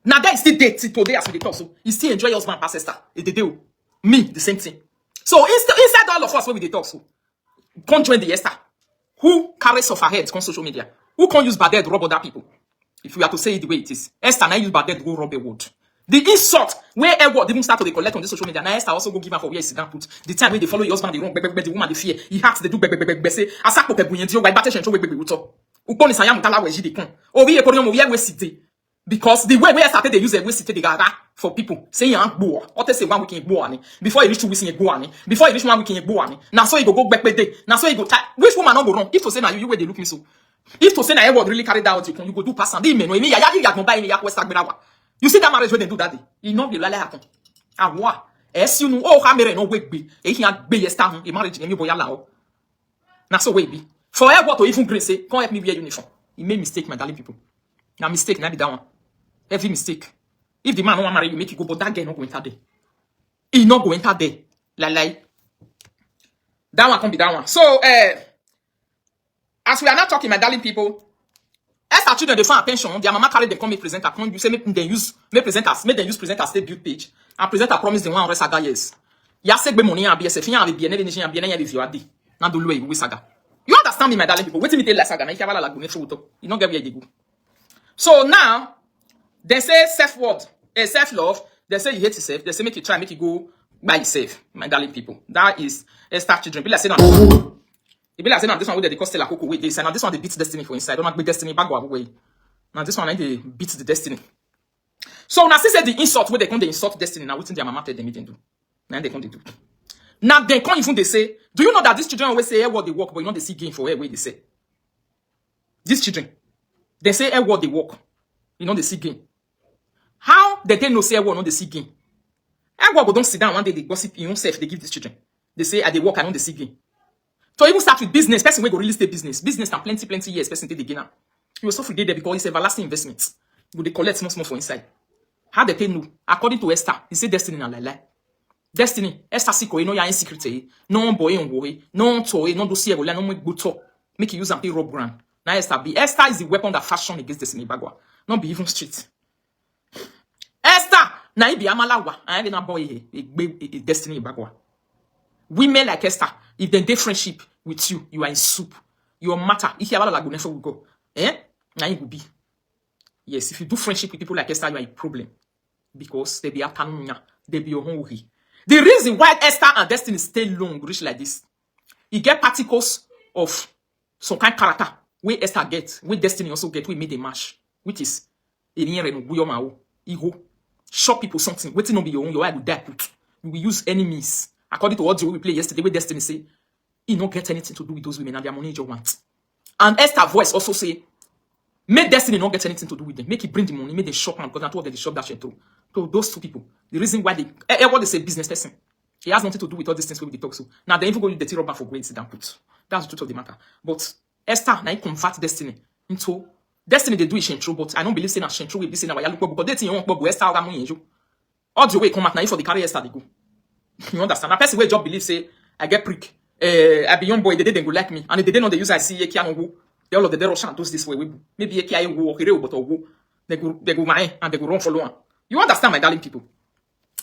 [SPEAKER 1] Now they still date today as we talk. So you still enjoy your husband past sister. They do. Me, the same thing. So inside all of us where we talk, so can't join the Esther. Who carries off her head on social media? Who can't use bad head to rob other people? If we are to say it the way it is, Esther now use bad head to go rob a wood. The insult where Edward even start to collect on this social media. Now Esther also go give her for where he sit down put. The time when they follow your husband, they wrong, the woman they fear. He hacks, they do say asako kebuyendio by battle show we to. Upon isanya mutala we jide kon. Obi e korion we city. Because the way started they use a city the gaga for people saying bo. What they say 1 week in bo ani. Before you reach 2 weeks in bo ani. Before you reach 1 week in bo ani. Now so you go back day. Now so you go which woman not go wrong? If to say now you where they look me so. If to say now Edward really carry that you go do pass and they me no me ya no buy me ya West Agberawa. You see that marriage when they do that day? You know the lale happen. Ah wa. Es you know oh camera no wake be. E here be yesterday a marriage me boya lao. Na so we be. For Edward to even green say, come help me wear uniform. He made mistake, my darling people. Now mistake, now be that one. Every mistake. If the man don't want marry you, make you go, but that girl not go enter there. He not go enter there. Like. That one can't be that one. So, as we are not talking, my darling people, as our children, they find attention, their mama carry them come make presenter, come you say make them use presenters, stay build page, and presenter promise them 100 saga years. Ya segbe money and BSF, ya be bien, nation and bien, if you are di. Now do low with saga. You understand me, my darling people? Wait till me tell la saga, na ikiavala la gune shoto. You don't get where they go. So now, they say self-worth, self-love, they say you hate yourself, they say make you try, make you go by yourself, my darling people. That is Esther children. Be like say now. It be like say now this one where they cost la cocoa wait this, and now this one they beat destiny for inside. Don't make destiny back go away. Now this one they beat the destiny. So now say the insult where they come they insult destiny. Now waiting their mama tell them they do. Now they come they do. Now they come even they say, do you know that these children always say what they work, but you know they see gain for where they say. These children, they say what they work, you know they see gain. How they know say what no they see gain? Go don't sit down one day they gossip in yourself, they give these children. They say they work, I know they see gain. So even start with business, person will go real estate business. Business can plenty years, person take the gain now. You will suffer there because it's everlasting investment. But they collect small for inside. How they know? According to Esther, he say destiny na lie. Destiny, Esther siko, you know ya insecurity. No boy on boy, no toy, no dossier, no make good talk. Make you use and pay rob ground. Now Esther be. Esther is the weapon that fashion against destiny bagwa. Not be even street. Esther, na ibi amalawa. I na boy a destiny bagwa. Women like Esther, if they friendship with you, you are in soup. Your matter. If you have a lagoon, never will go. Now you will be. Yes, if you do friendship with people like Esther, you are a problem. Because they be afternoon, they be your hungry. The reason why Esther and Destiny stay long, rich like this, you get particles of some kind of character where Esther gets, where Destiny also get, we made a match, which is ego. Show people something, waiting on be your own, your eye will die. You will use enemies. According to what we played yesterday, where Destiny say, he don't get anything to do with those women and their money you want. And Esther voice also say, make Destiny not get anything to do with them. Make it bring the money, make the shop and because that's what they shop that she through. So those two people, the reason why what they say business person, he has nothing to do with all these things we talk so. Now they even go to the rubber for grades and put. That's the truth of the matter. But Esther now convert Destiny into Destiny they do it Shentro, but I don't believe saying that Shentro will be saying that because they think you want Esther all the way come out now for the carry Esther they go. You understand? A person will just believe say I get prick. I be young boy, they didn't go like me, and if they don't know the use I see they all of the Russian does this way. Maybe a walk but they go my and they go run follow on. You understand, my darling people?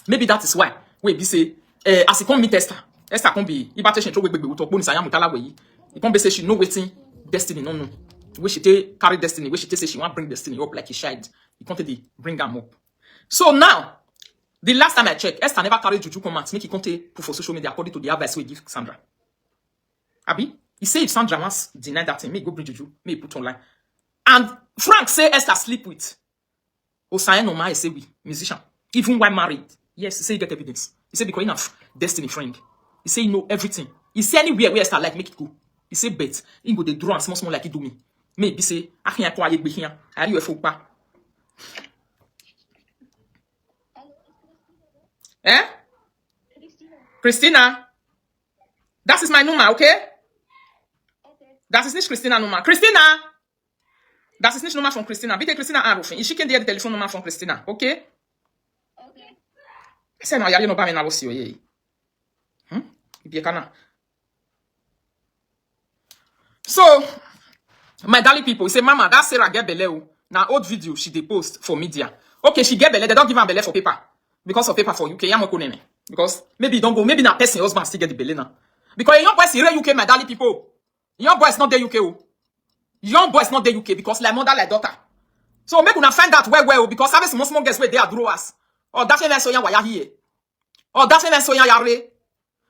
[SPEAKER 1] Maybe that is why we be say as he come meet Esther can be ibatation throw we talk bonus I am mutala way. He come be say she know waiting Destiny no. We she take carry Destiny, we she take say she want bring Destiny up like a child. He can't bring them up. So now, the last time I checked, Esther never carried Juju comments, make he can't put for social media according to the advice we give Sandra. Abi, he say if Sandra wants deny that thing, may go bring Juju, may put online. And Frank say Esther sleep with Osayen Noma, say we musician, even while married. Yes, he say he get evidence. He say because enough Destiny friend. He say he know everything. He say anywhere where Esther like make it go. He say bet he go the draw and small like he do me. Maybe say I can't go aye here. Are you a folk pa? Christina. Das ist mein Nummer, okay? Das ist nicht Christina Nummer. Christina! Das ist nicht Nummer von Christina. Bitte Christina anrufen. Ich schicke dir die Telefonnummer von Christina, okay? Okay. Sei noch, ja, noch bei mir was hier. So, my darling people, you say, Mama, that Sarah get belle. Now, old video she dey post for media. Okay, she get belle. They don't give her belle for paper. Because of paper for UK. Because maybe you don't go. Maybe that person husband still get the belle now. Because a young boy is here UK, my darling people. Young boy is not there UK. Young boy is not there UK because like mother, like daughter. So make una find that well, because have some small girls where they are drawers. Or that famous so why here. Or that famous so yare.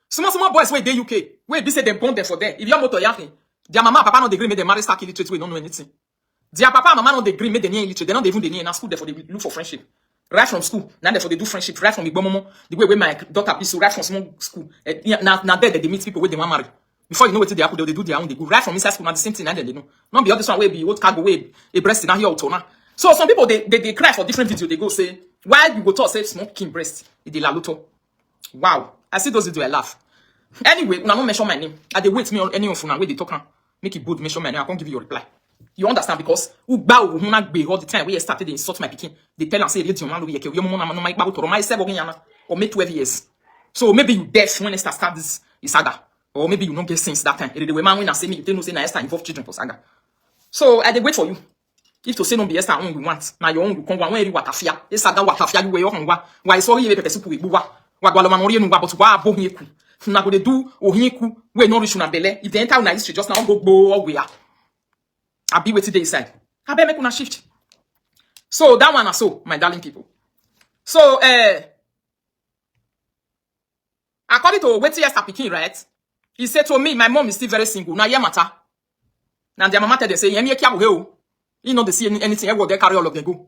[SPEAKER 1] Small boys where they UK. Where be say them born there for them. If your motor yare, their mama and papa not agree make them marry start illiterate, we don't know anything. Their papa and mama not agree make them near illiterate. They not even the near in school therefore they look for friendship. Right from school, now therefore they do friendship. Right from the momo, the way my daughter be so right from small school. Now there they meet people where they want marry. Before you know what they happen, they do their own. They go right from inside school. Now the same thing, and they know. Not be all this one way be old cargo way a breast now here out now. So some people they cry for different videos. They go say why you go talk say smoking breast the la loto. Wow, I see those videos I laugh. Anyway, when I don't mention my name, I they wait me on any of you now where they talk now. Make it good mention my name. I can't give you a reply. You understand? Because Uba Huna be all the time where you started they insult my picking. They tell and say, your or make 12 years. So maybe you deaf when Esther start this saga. Or maybe you don't get sense that time. The way man when I say me, you tell no say na Esther involve children for saga. So I dey wait for you. If to say no be Esther own we want, now your own you come when you watafia. This saga watafia you way your hanwa. Why sorry you pepper soup we buwa. Wa gwalo man ori nu wa but wa bo hieku. Na go dey do ohieku we no reach una belle. If the enter una history just now go where. I be waiting day inside. I better make una shift. So that one so, my darling people. So according to waiting Esther Pikin, right? He said to me, my mom is still very single. Now yeah matter. Now their mama tell them say, "Yemi ekia wo you know they see anything. Everyone they carry all of them go.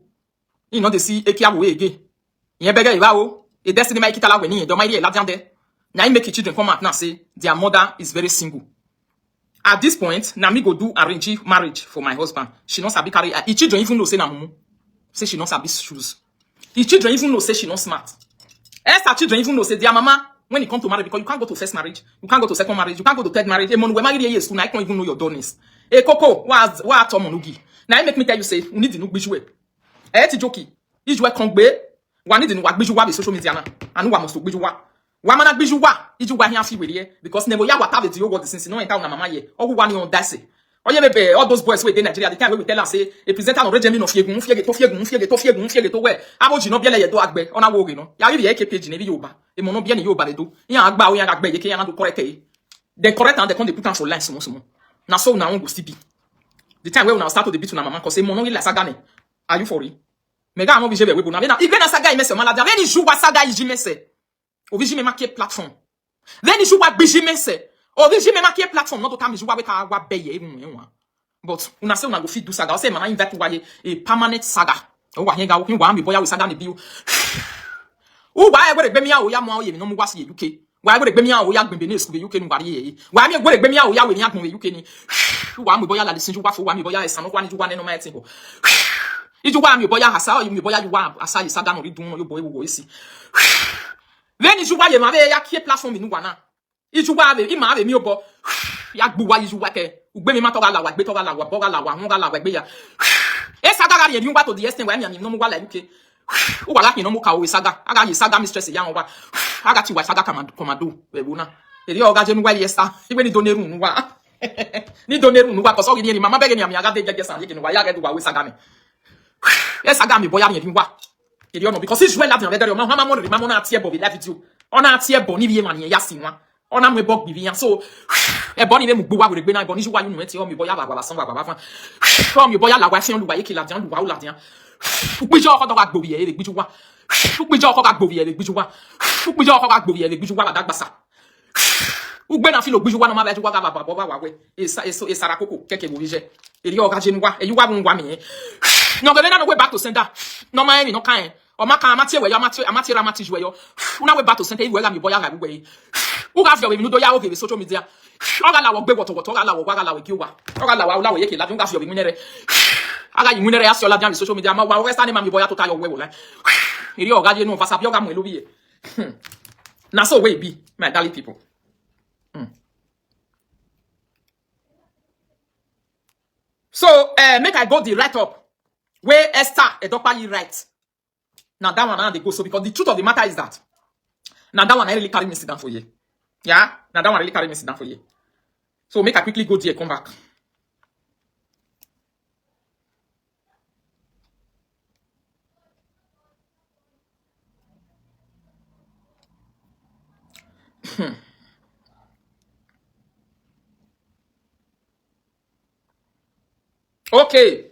[SPEAKER 1] You know they see ekia wo again. Yen bega iba o. A destiny make it allow when you don't mind la there. Now you make your children come out now say their mother is very single. At this point, na me go do arrange marriage for my husband. She not sabi carry. His children even know say na mumu. Say she not sabi shoes. His children even know say she not smart. Esther children even know say their mama when it come to marriage because you can't go to first marriage, you can't go to second marriage, you can't go to third marriage. Hey, we married years school, now I can't even know your donors. Hey Coco, what Tom Onugi? Now I make me tell you say we need the new bijoué. Eh ti joki. Ijoué kongbe. We need the new bijouwa be social media na. Anu wa must bijouwa. Wamana bijuwa, ijuwa hi afi wele because never ya wata the word since no enter na mama ye. Ogu wani on dase. Oye bebe all those boys wey dey Nigeria the time wey we tell am say a presenter no regime no fiegun to we. Aboji no biele ye do agbe ona wo re no. Ya wi ye page na bi Yoruba. E mo no bie ni Yoruba le do. Yan agba o yan agbe ye ke yan do correct e. They correct and they come dey put am for line small. Na so na won go still be. The time wey una start to dey beat una mama cause say mo no like saga ne. Are you for real? Mega no bi je be we bo na. Igbe na saga imese malade. Veni jouwa saga ijimese. Oviji me marqué plateforme. Then you wa biji me se. Oviji me marqué plateforme. Not time you wa weka wa beye even. But una say una go fit do saga. Say man invite wa a permanent saga. O wa henga o wa mi boya we saga ne bio. O wa e we gbe mi a o ya mo ye mi no mu wa se UK. Wa we gbe mi a o ya gbembe ne school UK nu wari ye. Wa mi we gbe mi a o ya we ni agbon UK ni. Wa mi boya la lisin ju wa fo wa mi boya esan no wa ni ju wa ne no ma tin ko. Iju wa mi boya hasa o mi boya ju wa asa saga no ri dun yo boy wo esi. Veni jouwa ye mave ya kie platform ni wana. Ijuwa ave ima ave mi obo. Ya gbuwa ijuwa ke. Ugbe mi ma toga lawa, gbe toga lawa, boga lawa, honga lawa gbe ya. E saga ga ye bi ngwa to the extent wa mi no mu wa la UK. U wa la ki no mu ka o saga. Aga ye saga mistress ya nwa. Aga ti wa saga komando we bona. E ri oga je nu wa yesa. Iwe ni doneru nu wa. Ni doneru nu wa ko so gi ni mama be ni ami aga de jeje san ye ki nu wa ya ga du wa we saga me. E saga mi boya ni bi wa. Because if you are not there, mama na tie bobi live video. Ona tie boni vie man ya sinwa. Ona mwe bok bi vi so e boni be mu gbo wa we gbe na boni juwa yunu enti o mi boya baba san baba fa. O mi boya la wa fin lu wa ye ki la dian lu wa o la dian. Upejo ko to ga gbo bi e le gbiju wa. Upejo ko ga gbo bi e le gbiju wa. Upejo ko ga gbo bi e le gbiju wa la dagbasa. Ugbe na fi lo gbiju wa no ma be ju wa ga baba baba wa we. E sara koko keke wo vije. Eri o ga je nwa e yu wa nwa mi. No go na we back to sender. No ma no kan. O ma kan amatie we yo amatie ramati we yo. Una we back to center we ga mi boya ga we. U ga fi we mi no do ya o ke social media. O ga la wo gbe woto o ga la wo ga la we ki wa. O ga la wa ye ke la fi we mi nere. Aga yi mi nere ya si o la jan social media ma wa o resta ni ma mi boya to ta yo we wo la. Iri o ga je no fa sabi o ga mo elo bi e. Na so we be my darling people. So make I go the write up where Esther Edokpayi write. Now that one now they go so because the truth of the matter is that now that one I really carry me sit down for you. Yeah? Now that one really carry me sit down for you. So make I quickly go there, come back. Okay.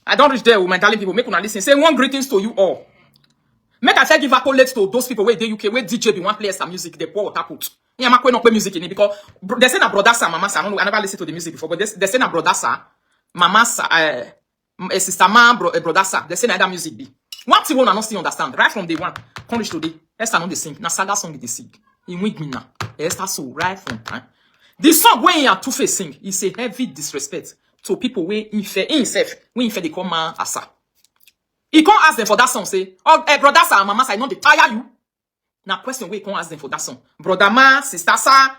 [SPEAKER 1] I don't reach there with my darling people. Make una listen. Say one greetings to you all. Make I say give accolades to those people where they UK, where DJ be one play some music, they pour water put. Yeah, ma not play music in it because they say na brother sa, mama sa. I don't know, I never listened to the music before, but they say na brother sa, mama sa, sister ma, brother sa. They say na that music be. One thing we not still understand. Right from day one, come reach today. Esther not the sing. Na saga song they sing. In week me now. Esther so right from time. The song when you Two-Face sing is a heavy disrespect to people where himself when they come man asa. He can't ask them for that song, say, oh, brother, sir, mama, sir, I know they tire you. Now, question where he can't ask them for that song. Brother, ma, sister, sir,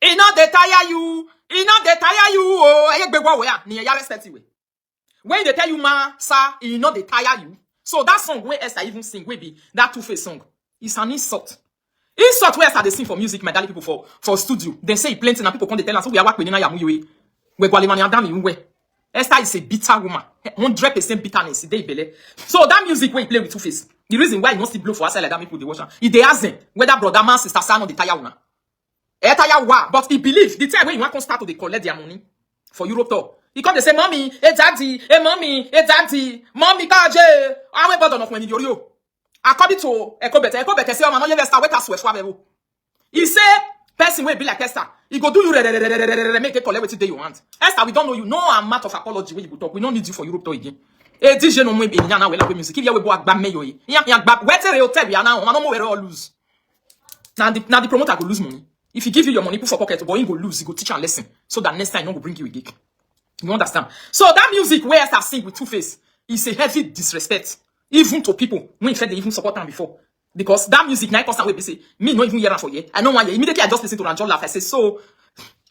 [SPEAKER 1] he not they tire you. He not they tire you. Oh, I get where ni ya respect you. when they tell you, ma, sir, you know they tire you. So that song where Esther even sing, will be that Two-Face song. It's an insult. Insult where Esther they sing for music, my darling people for studio. They say plenty and people come they tell us, so we are working na yamu we Gwalimani Adam you we. Esther is a bitter woman. 100% bitterness. So that music where he play with Two-Face. The reason why he wants to blow for us like that people they watch. If they ask them whether brother man, sister, son, or the tire una. But he believe the time when you want to start to collect their money for Europe tour. He come they say, mommy, hey daddy, hey mommy, hey daddy, mommy kaje. I went bottom of when you. According to Ekobete say, mama, you Esther, wait us swear. He say, person will be like Esther. He go do you make a collect what you want. Esther, we don't know you. No amount of apology when you talk. We don't need you for Europe tour again. Eh, DJ no more be nyana we like music. If you we go agba me yo yi. Yan agba wete re hotel ya na, no more we all lose. Now the promoter go lose money. If he give you your money, put for pocket, but he go lose. He go teach you a lesson so that next time he no go bring you a gig. You understand? So that music where Esther sing with Two-Face is a heavy disrespect, even to people when in fact they even support them before. Because that music now constant way say me no even hear am for ye. I know why. Immediately I just listen to Ranjol laugh. I say so.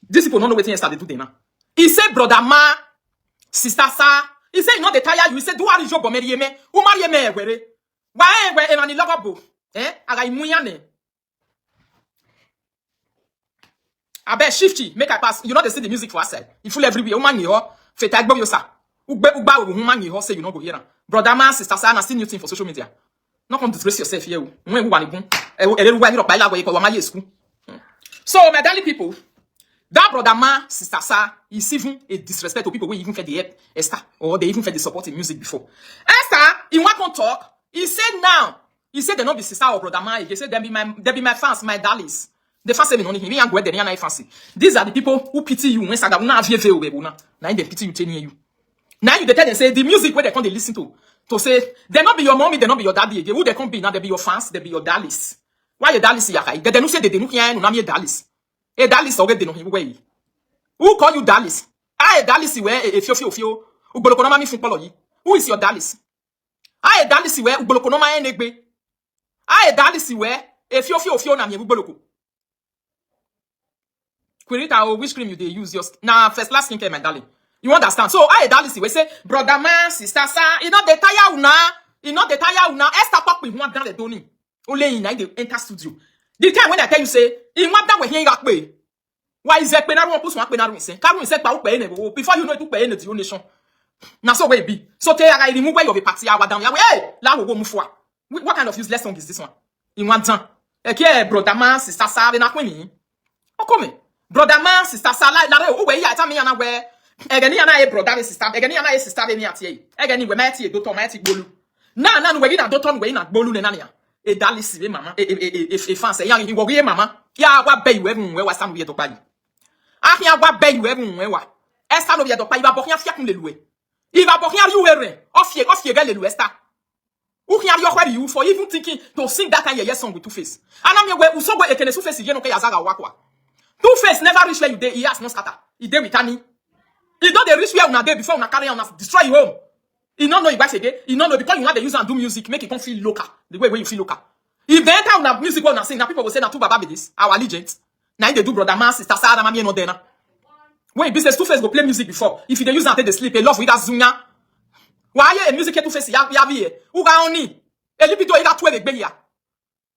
[SPEAKER 1] These people don't know what Esther they do there now. He say brother ma, sister sa. He say you know they tire you. He say do what job go marry me. Who marry me where? Why where emani logo eh? Aga imuyane. I bet shifty, make I pass. You know they see the music for outside. You full everywhere. Woman you fe tag bob yosa. Ugba woman you say you know go hear am. Brother man, sister sa na see new thing for social media. Not come disgrace yourself here. When who want So my darling people, that brother man, sister sa is even a disrespect to people who even fed the help Esther or they even fed the support in music before. Esther, in what can talk, he said now, he said they not be sister or brother man. He said they be my fans, my darlings. The fans say me only him. Me and go there, they are fancy. These are the people who pity you when saga una avie ve now they pity you tenir you. Now you tell them say the music where they come they listen to say they not be your mommy, they not be your daddy again. Who they come be now? They be your fans, they be your darlings. Why your darlings yakai? They don't say they don't hear no darlings. A darlings already they know him way. Who call you darlings? I a darlings where a fio. Ugolokonoma mi fun yi. Who is your darlings? I a darlings where ugolokonoma enegbe. I a darlings where a fio na mi ugoloko. Querita or which cream you they use your first last skincare, my darling. You understand? So I darling we say, brother man, sister sa, you know the tire una, Esther talk with one down the doni. Only in they enter studio. The time when I tell you say, in one that we hear yak way. Why is that when I want to put one penalty say? Can we say before you know to pay in the donation? Now so we be. So tell I remove way of a party hour down. Hey, la wo mufwa. What kind of useless song is this one? In one time. Okay, brother man, sister sa, we not winning. Oh come. Brother man, sister sala, la o we ya ta me yana we. Egeni yana e brother sister, egeni yana e sister be ni atie. Egeni we mati e doton mati gbolu. Na we na doton we na gbolu ne na ya. E dalisi be mama, e fan say yan wo ye mama. Ya wa be you even we wa sam we to pa yi. Ahia wa be you even we wa. Esta no be to pa yi ba bokia fia kun lelue. I ba bokia you we ofie ga lelu esta. Who can you where you for even thinking to sing that kind of song with Two-Face? And I'm we so go ekene Two-Face ye no ke yazaga wakwa. Two-Face never reach where you dey. He has no scatter. He dey with Annie. He don't dey reach where una dey before una carry on destroy your home. He don't know you guys again. He don't know because you want to use and do music make it come feel local. The way you feel local. If they enter una music one and sing, now people will say na two baba be this. Our legends. Now they do brother man, sister Sarah, mama no dey na. When business Two-Face go play music before. If they use and take the sleep, a love with that zunya. Why a music Two-Face ya be? Who ga oni? A lipido ila 12 egbe ya.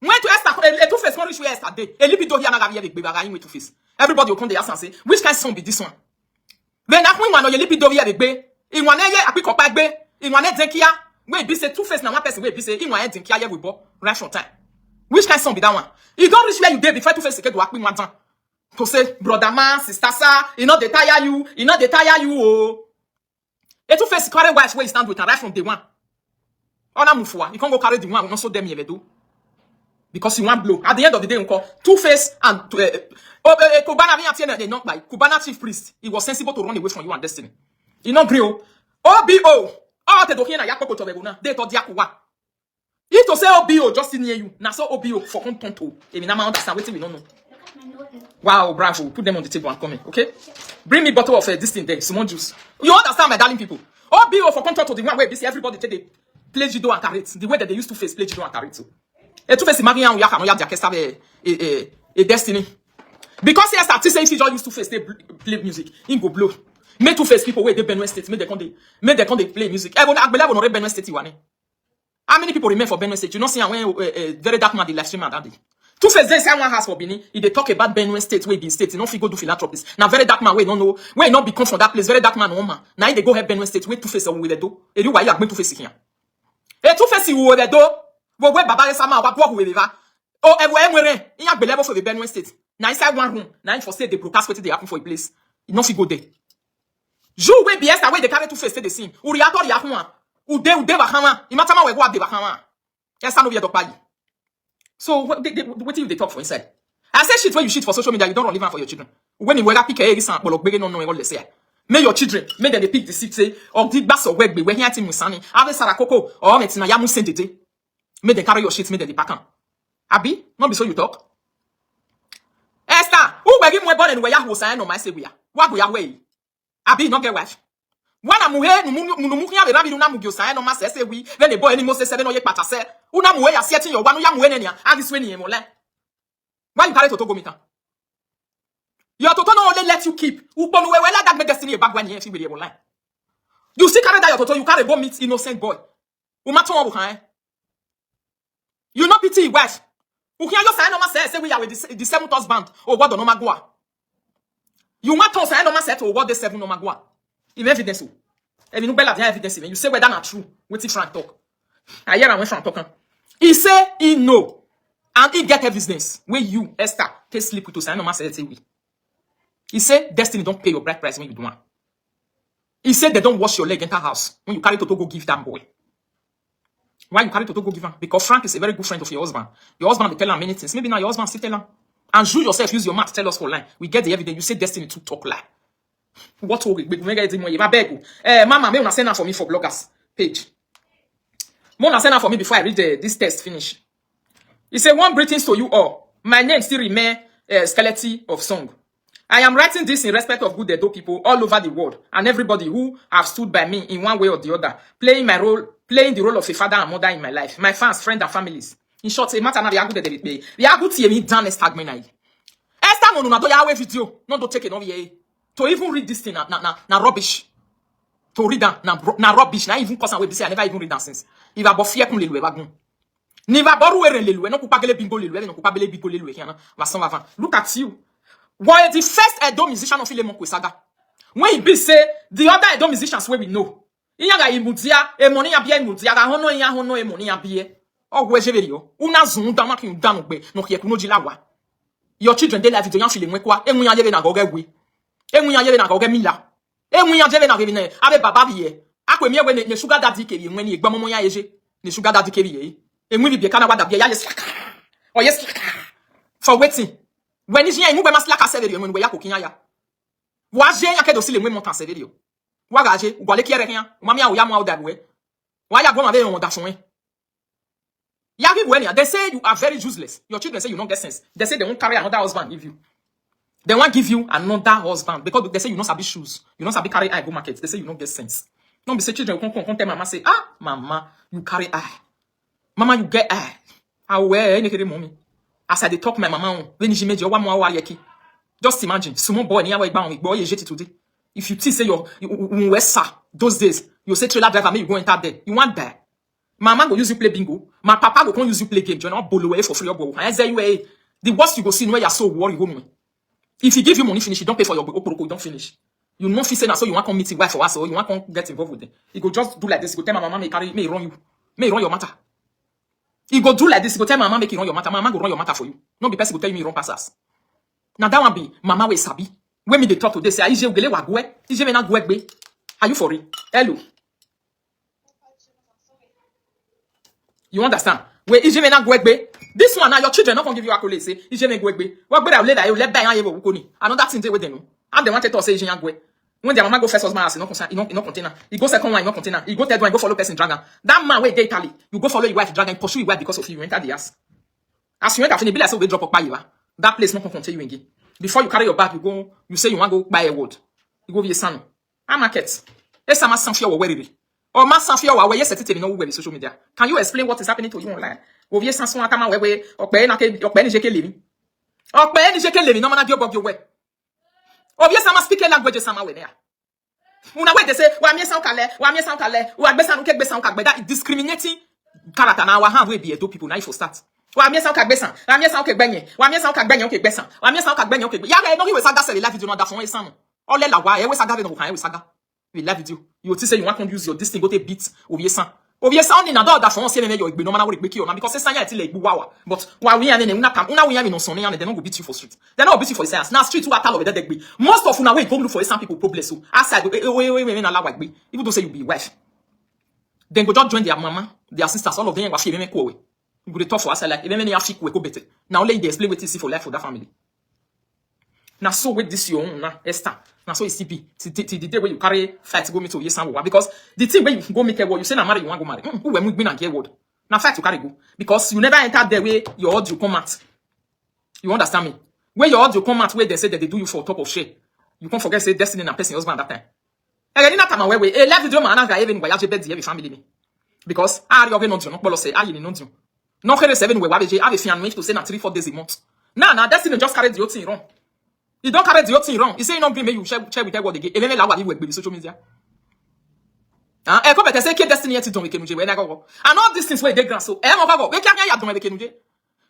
[SPEAKER 1] When to Esther, Two-Face not reach where Esther dey. A lipido here na ga be baga with Two-Face. Everybody will come there and say, which kind of song be this one? When I point one on your lipido here egbe, in one eye a quick up egbe, in one eye denkia. When be say Two-Face na one person wey be say in one eye denkia here we bo right from time. Which kind of song be that one? You don't reach where you dey before Two-Face get to akpin one time. To say brother man, sister sir, you know they tire you, oh. A Two-Face carry wife where you stand with her right from day one. Ona mufua, you can't go carry the one we not so them you do. Because you want blow. At the end of the day, we call Two-Face and Kubana not by Kubana chief priest. He was sensible to run away from you and destiny. You know, Brio. OBO. Oh, te do here na yakoko to beguna. They thought yakuwa. If to say OBO just near you, na so OBO for contonto. If you now understand what we don't know. Wow, bravo. Put them on the table and come in, okay? Bring me bottle of this thing there, Simon juice. You understand, my darling people? OBO for contonto the one where this everybody take the play Jido and carry it. The way that they used to face play Jido and carry it. Et Two-Face marry and we have a destiny. Because he has started saying if he just used Two-Face they play music, he go blow. Make Two-Face people where they Benue State, make they come they play music. I believe on Benue State one. How many people remain for Benue State? You know, see when very dark man the live stream that day. Two-Face they say one house for Benin. If they talk about Benue State, where be state, you know, if you go do philanthropist. Now very dark man, we don't know, where not become from that place. Very dark man, woman. Now they go help Benue State, where Two-Face will they do? And you why you are going Two-Face here? E Two-Face will they do? Wo baba sama wa walk with river. Oh, enwere. In yak belebo for the Benue State. Now inside one room, now for state they broadcast wetin dey happen for a place. You no fit go there. Jou we BS that way they carry Two-Face the scene. U reactor ya hwan. U de wa hwan. Imatama we go up de wa hwan. Yes, I know we talk so what they talk for inside? I say shit when you shit for social media, you don't run even for your children. When you wear pick a sample of begging on what they say. May your children, may they pick the seat say, or the bass of web be where he had Musani, Ave Sarakoko, or Metina Yamu Sentite. May they carry your shit, may they pack on. Abi, not be so you talk. Esther, who were giving weapon and where you sign on my say we are. What we are way? Abi, not get wife. One amuhe, Numukia, the Rabi Namu, sign on my say we, then the boy any most 7 or 8 patase. Unamuhe, ya setting your one yamuenia, and this winning mole. Why you carry to go meter? Your toto no only let you keep. Upon we let that make destiny back when you be able line. You see carry that your toto, you carry go meet innocent boy. Umaton bukan. You not pity wife. You can't just sign on my say we are with the 7th husband or what no magua. You want to sign on my set or what the 7 no magua. If evidence. And you bella evidence. You say whether not true. What's it Frank talk? I hear I went from talking. He say he know. And he get evidence. When you, Esther, take sleep with to sign on my set we. He say destiny don't pay your bride price when you do one. He said they don't wash your leg enter house when you carry Toto go give that boy. Why you carry Toto go give him? Because Frank is a very good friend of your husband. Your husband will tell him many things. Maybe now your husband still tell him. And you yourself use your mouth to tell us for line. We get the evidence. You say destiny to talk lie. What will we get it more? I beg you. Mama, may una send her for me for bloggers page. May una send her for me before I read this text finish. He said, one greetings to you all. My name still remain Skeleton of Song. I am writing this in respect of good Edo people all over the world and everybody who have stood by me in one way or the other, playing the role of a father and mother in my life, my fans, friends, and families. In short, a matter now we are good David Bay. We are good to me done stagmena. Esther no na do ya video, not to take it over here. To even read this thing na rubbish. To read na rubbish. Na even cause we say I never even read that since. If I fear kun lelwe wagun. Niva boru ere lelwe, no kupa gele bingo lelwe, no kupa bele bingo lelwe kiana. Va san va van. Look at you. Why the first Edo musician of Ilemon Saga? When he be say the other Edo musicians where we know. Iyaga imudia, money abia imudia, hono ya hono money abia. Oh, where's your una zoom down making down be no here kuno jilawa. Your children they live video yan feeling kwa enwuya yebe na goge we. Enwuya yebe na goge mila. Enwuya yebe na gebe abe baba biye. Akwe miye we ne sugar daddy kebi enwe ni egba momo ya eje. Ne sugar daddy kebi ye. Enwi bi kana wada bia ya yes. Oh yes. For waiting. When is here, you must like a severio when we are cooking. Was Jane a kedo silly women on severio? Wagaje, Waleki here, Mamma Yama that way. Why are going on that way? Yagi, they say you are very useless. Your children say you don't get sense. They say they won't carry another husband give you. They won't give you another husband because they say you don't have shoes. You don't have to carry eye go market. They say you don't get sense. Don't be say children come tell mama say, ah, mama, you carry eye. Mama, you get eye. I wear any mommy. As I talk my mama when she made your one more yaki. Just imagine, small boy near way bound boy you today. If you say you West those days, you say trailer driver, may you go enter there. You want that? Mama go use you play bingo. My papa go come use you play game. You not bolo away for free or I say you the worst you go see where you're so worried home. If he give you money finish, you don't pay for your oporoko, you don't finish. You not feel say so you want to come meet wife for us or you want to get involved with them. You go just do like this. You go tell my mama may carry may run you, may run your matter. You go do like this, you go tell mama make you run your matter. Mama go run your matter for you. No be person go tell you run passes. Now that one be mama we sabi. When me they talk to they say, "Ije ugele wa gwe, ije me na gwe gbe." Are you for it? Hello. You understand? Where ije me na gwe gbe. This one now your children not gonna give you accolades. Say ije me gwe gbe. What gbe that later you let buy yan yewo wuko ni. Another thing they with them. And they wanted to say ije yan gwe. When their mama go first husband house, no container. He go second one, no container. He go third one, go follow person dragon. That man where they Italy, you go follow your wife dragon, pursue your wife because of you enter the house. As you enter, be like so we drop up by you. That place not contain you again. Before you carry your bag, you say you want to go buy a word. You go via son. I'm market. Let's sama sanfia or where or mass sanfia or where you set it in no social media. Can you explain what is happening to you online? Go via sanson akama where or penny jeke living. Or penny jeke living, no man your bug your way. Or yes, I'm speaking languages somewhere there. Una way they say, wa mi san kale, wa gbesa nu ke gbesa ka gbe. That is discriminating character na our hand we be Edo people na if start. Wa mi san ka gbesa, wa mi san ke gbenye, wa mi san ka gbenye o ke gbesa, wa mi san ka gbenye o ke gbe. Ya no we saga sell live video no da fun e san. Ole la wa e we saga we no kan e we saga. We live video. You think say you want to use your this thing go take beat obiye san. Obiye san ni na da fun se me your igbe no man na we gbe ki o na because say san ya ti le igbu wa. But wa we yan ni una we yan no son yan they no go beat you for street. They no go beat you for science. Now street who ata lo be dey gbe. Most of una wey go look for some people problem so outside we na la wa gbe. Even though say you be wife. Then go just join their mama, their sisters, all of them wa fi me ko we. You go dey talk for outside like even any afik we go better. Now let you explain what you see for life for that family. Now so with this your own na Esther. Now so it's CP. The day where you carry fight go meet to yes and because the thing where you go make a word, you say na marry you want go marry. Who when we been and get word. Now fight to carry go because you never enter there where your audio come out. You understand me? Where your audio come out where they say that they do you for top of share. You can't forget say destiny and person husband that time. Again na time where a live video man na even why you bed the family me. Because ari oge no do no polo say ayi ni no do. No kere 7 we wabeje have a fian to say na 3-4 days a month. Now destiny just carry the whole thing wrong. You don't carry the whole thing wrong. You say you don't bring me, you share with what they get. Even la wadi work with social media. Come better say ke destiny yet don't make enuje where I go. And all these things where they grant so. Mo go. We can ya don't make enuje.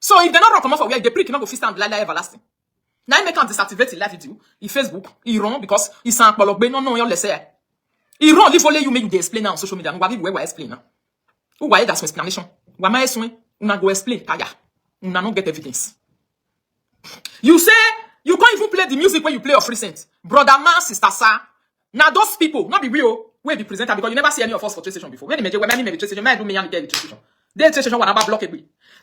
[SPEAKER 1] So if they not come for where they prick not go fit stand like everlasting. Now make can disactivate the live video, in Facebook, he wrong because he san pologbe no you let's say. He wrong if only you make the explain now on social media. No where we explain now. Who why that's my explanation. Wa ma explain, una go explain taya. Una no get evidence. You say you can't even play the music when you play of recent. Brother man, sister sir. Now those people, not be real, will be presenter because you never see any of us for train station before. When you when train station, do me and get the train station. Then train station wanna block it.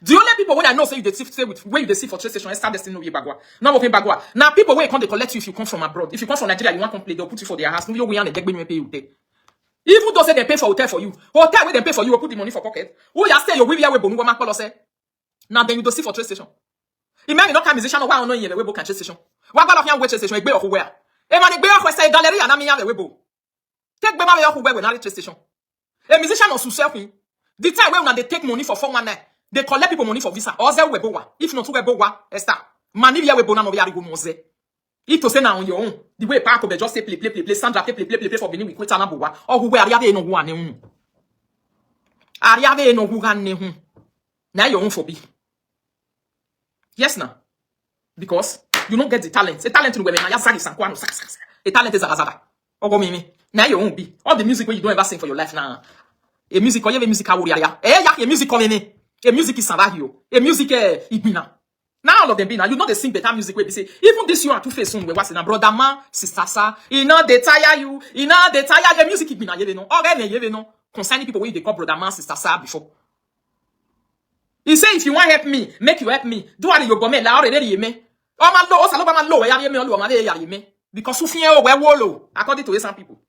[SPEAKER 1] The only people when I know say you dey say with when you dey see for train station, start destiny no be bagua. Not working bagua. Now people when come they collect you if you come from abroad. If you come from Nigeria, you want to play, they'll put you for their house. No we and they pay you there. Even though say they pay for hotel for you, hotel where they pay for you, will put the money for pocket. Who you stay your we we bonu go mark say. Now then you don't see for train station. Imagine not come musician why on here we book train station. Why go here train station egbe oku where? E man egbe oku say gallery na me here we bo. Take be ma oku where we na train station. A musician on self the time where una dey take money for 419, they collect people money for visa. Or ze we bo wa. If not we bo wa, Esther. Man if here we bo na no be go moze. If to say na on your own, the way Park be just say play, Sandra play for Benin we quit na bo wa. Or who we ariave no hu ane hu. Ariave no hu ane hu. Na your own for be. Yes, now. Because you don't get the talent. The talent in women. A talent is a hazard. Ogo mimi. Now you won't be. All the music where you don't ever sing for your life now. A music or you have a music awuria. A music calling a music is Savagio. A music ibina. Now all of them be now. You know they sing better music where they say, even this you are two face soon. We was in a brother man, sister sa. You know they tire you. You know they tire the music ibina. You know. Already you know. Concerning people where they call brother man, sister sa before. He say if you want help me, make you help me. Do what you go me la already you me. Oh man low, salo man low, ya me low, man ya me. Because who fear we wolo, according to some people.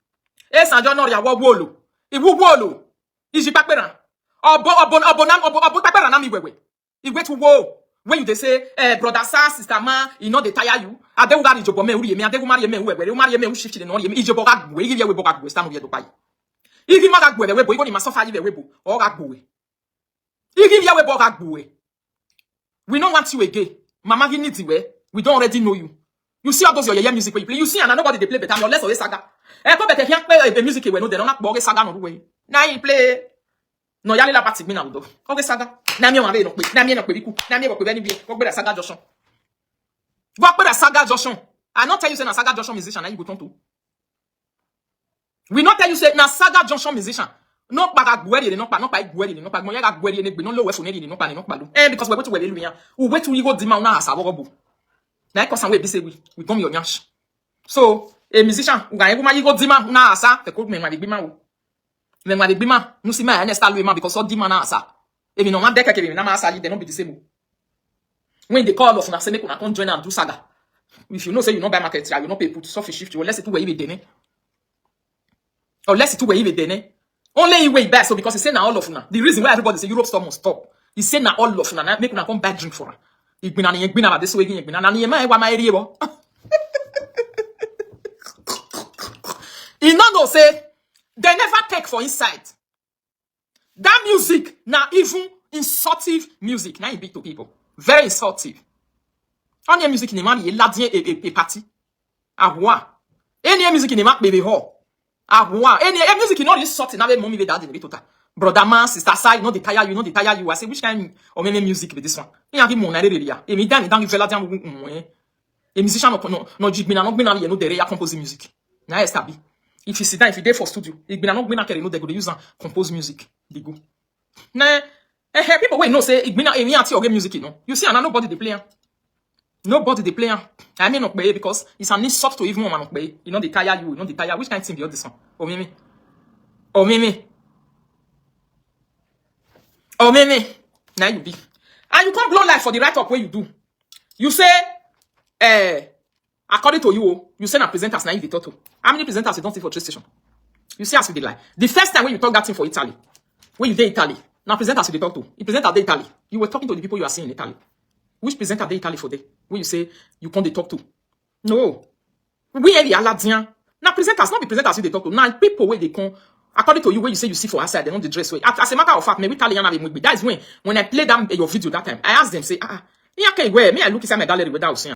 [SPEAKER 1] San John no ya wolo. Iwu wolo. Iji pakpera. Obo pakpera na mi wewe. If wait to wo. When you they say, brother sa, sister man, you know they tire you. Ade u gari jobo me uri me, ade u marry me wewe, u marry me u shift no ye me. Ijobo ga gwe, iye we boga gwe, sta no ye do pai. Ivi ma ga gwe we bo, igo ni ma sofa ye we bo, o ga gwe. We don't want you again. Mama, you need way. We don't already know you. You see all those your music where you play. You see and nobody they play better. Unless or saga. Come better here play the music we know they don't like boge saga no way. Now you play. No yali la party me now do. Okay saga. Na mi o ma be no pe. Na mi no pe biku. Na mi o pe be ni bi. Go be saga Joshon. Go be saga Joshon. I not tell you say na saga Joshon musician na you go turn to. We not tell you say na saga Joshon musician. No pa gagweri no pa igweri no pa gbonya gagweri ne gbe no lowe fo ne no pa lu because we go to we lu yan we wait to you go di ma na asa bogo na e cause we be say we come your nyash so a musician we ga ma you go di ma na asa te ko me ma de gbe ma wo me ma de gbe ma no si ma na start lu ma because all di ma na asa e me no ma de ka ke me na ma asa they no be the same when they call of na say make una come join and do saga if you know say you no buy market you no pay put so shift you unless it we dey ne unless it we dey ne. Only way back, so because he say now all of una. The reason why everybody say Europe store must stop. He say now all of una make una come buy drink for her. He been na this way again. Na ni ma e wa ma eri bo. He not go say they never take for inside. That music now even insultive music. Now you big to people. Very insultive. On your music in the man, you ladien a party. A what? Any music in the mark baby ho. Ah, wow. Any music, you know, this sort of mommy with that in the total. Brother man, sister side, you know, they tire you, know, they tire you. I say, which kind of music with this one? You have mon area. Et me dan you feel that a musician no jig me na no gbe na you know the area compose music. Na estabi. If you sit down, if you dey for studio, it be na no gbe na kere no they go use and compose music. They go. Nah, people wey know say it be na any anti organ music, you know. You see, and nobody they play. Nobody they play. I mean not play because it's an insult to even woman not play. You know they tire you, you know they tire. Which kind of thing be all this one? Oh mimi. Oh mimi. Oh mimi. Now you be. And you can't blow life for the right up way you do. You say, according to you, you say na presenters now you dey talk to. How many presenters you don't see for train station? You see as you dey lie. The first time when you talk that thing for Italy, when you dey Italy, now presenters you dey talk to. The presenter dey Italy. You were talking to the people you are seeing in Italy. Which presenter dey Italy for day? When you say you can't dey talk to. No. We are the Aladian. Now presenters, not the presenters you dey talk to. Now people where they come. According to you, when you say you see for outside, they don't the dress way. As a matter of fact, me Italian have a that is when I played them your video that time. I asked them, say, me I look inside my gallery without saying.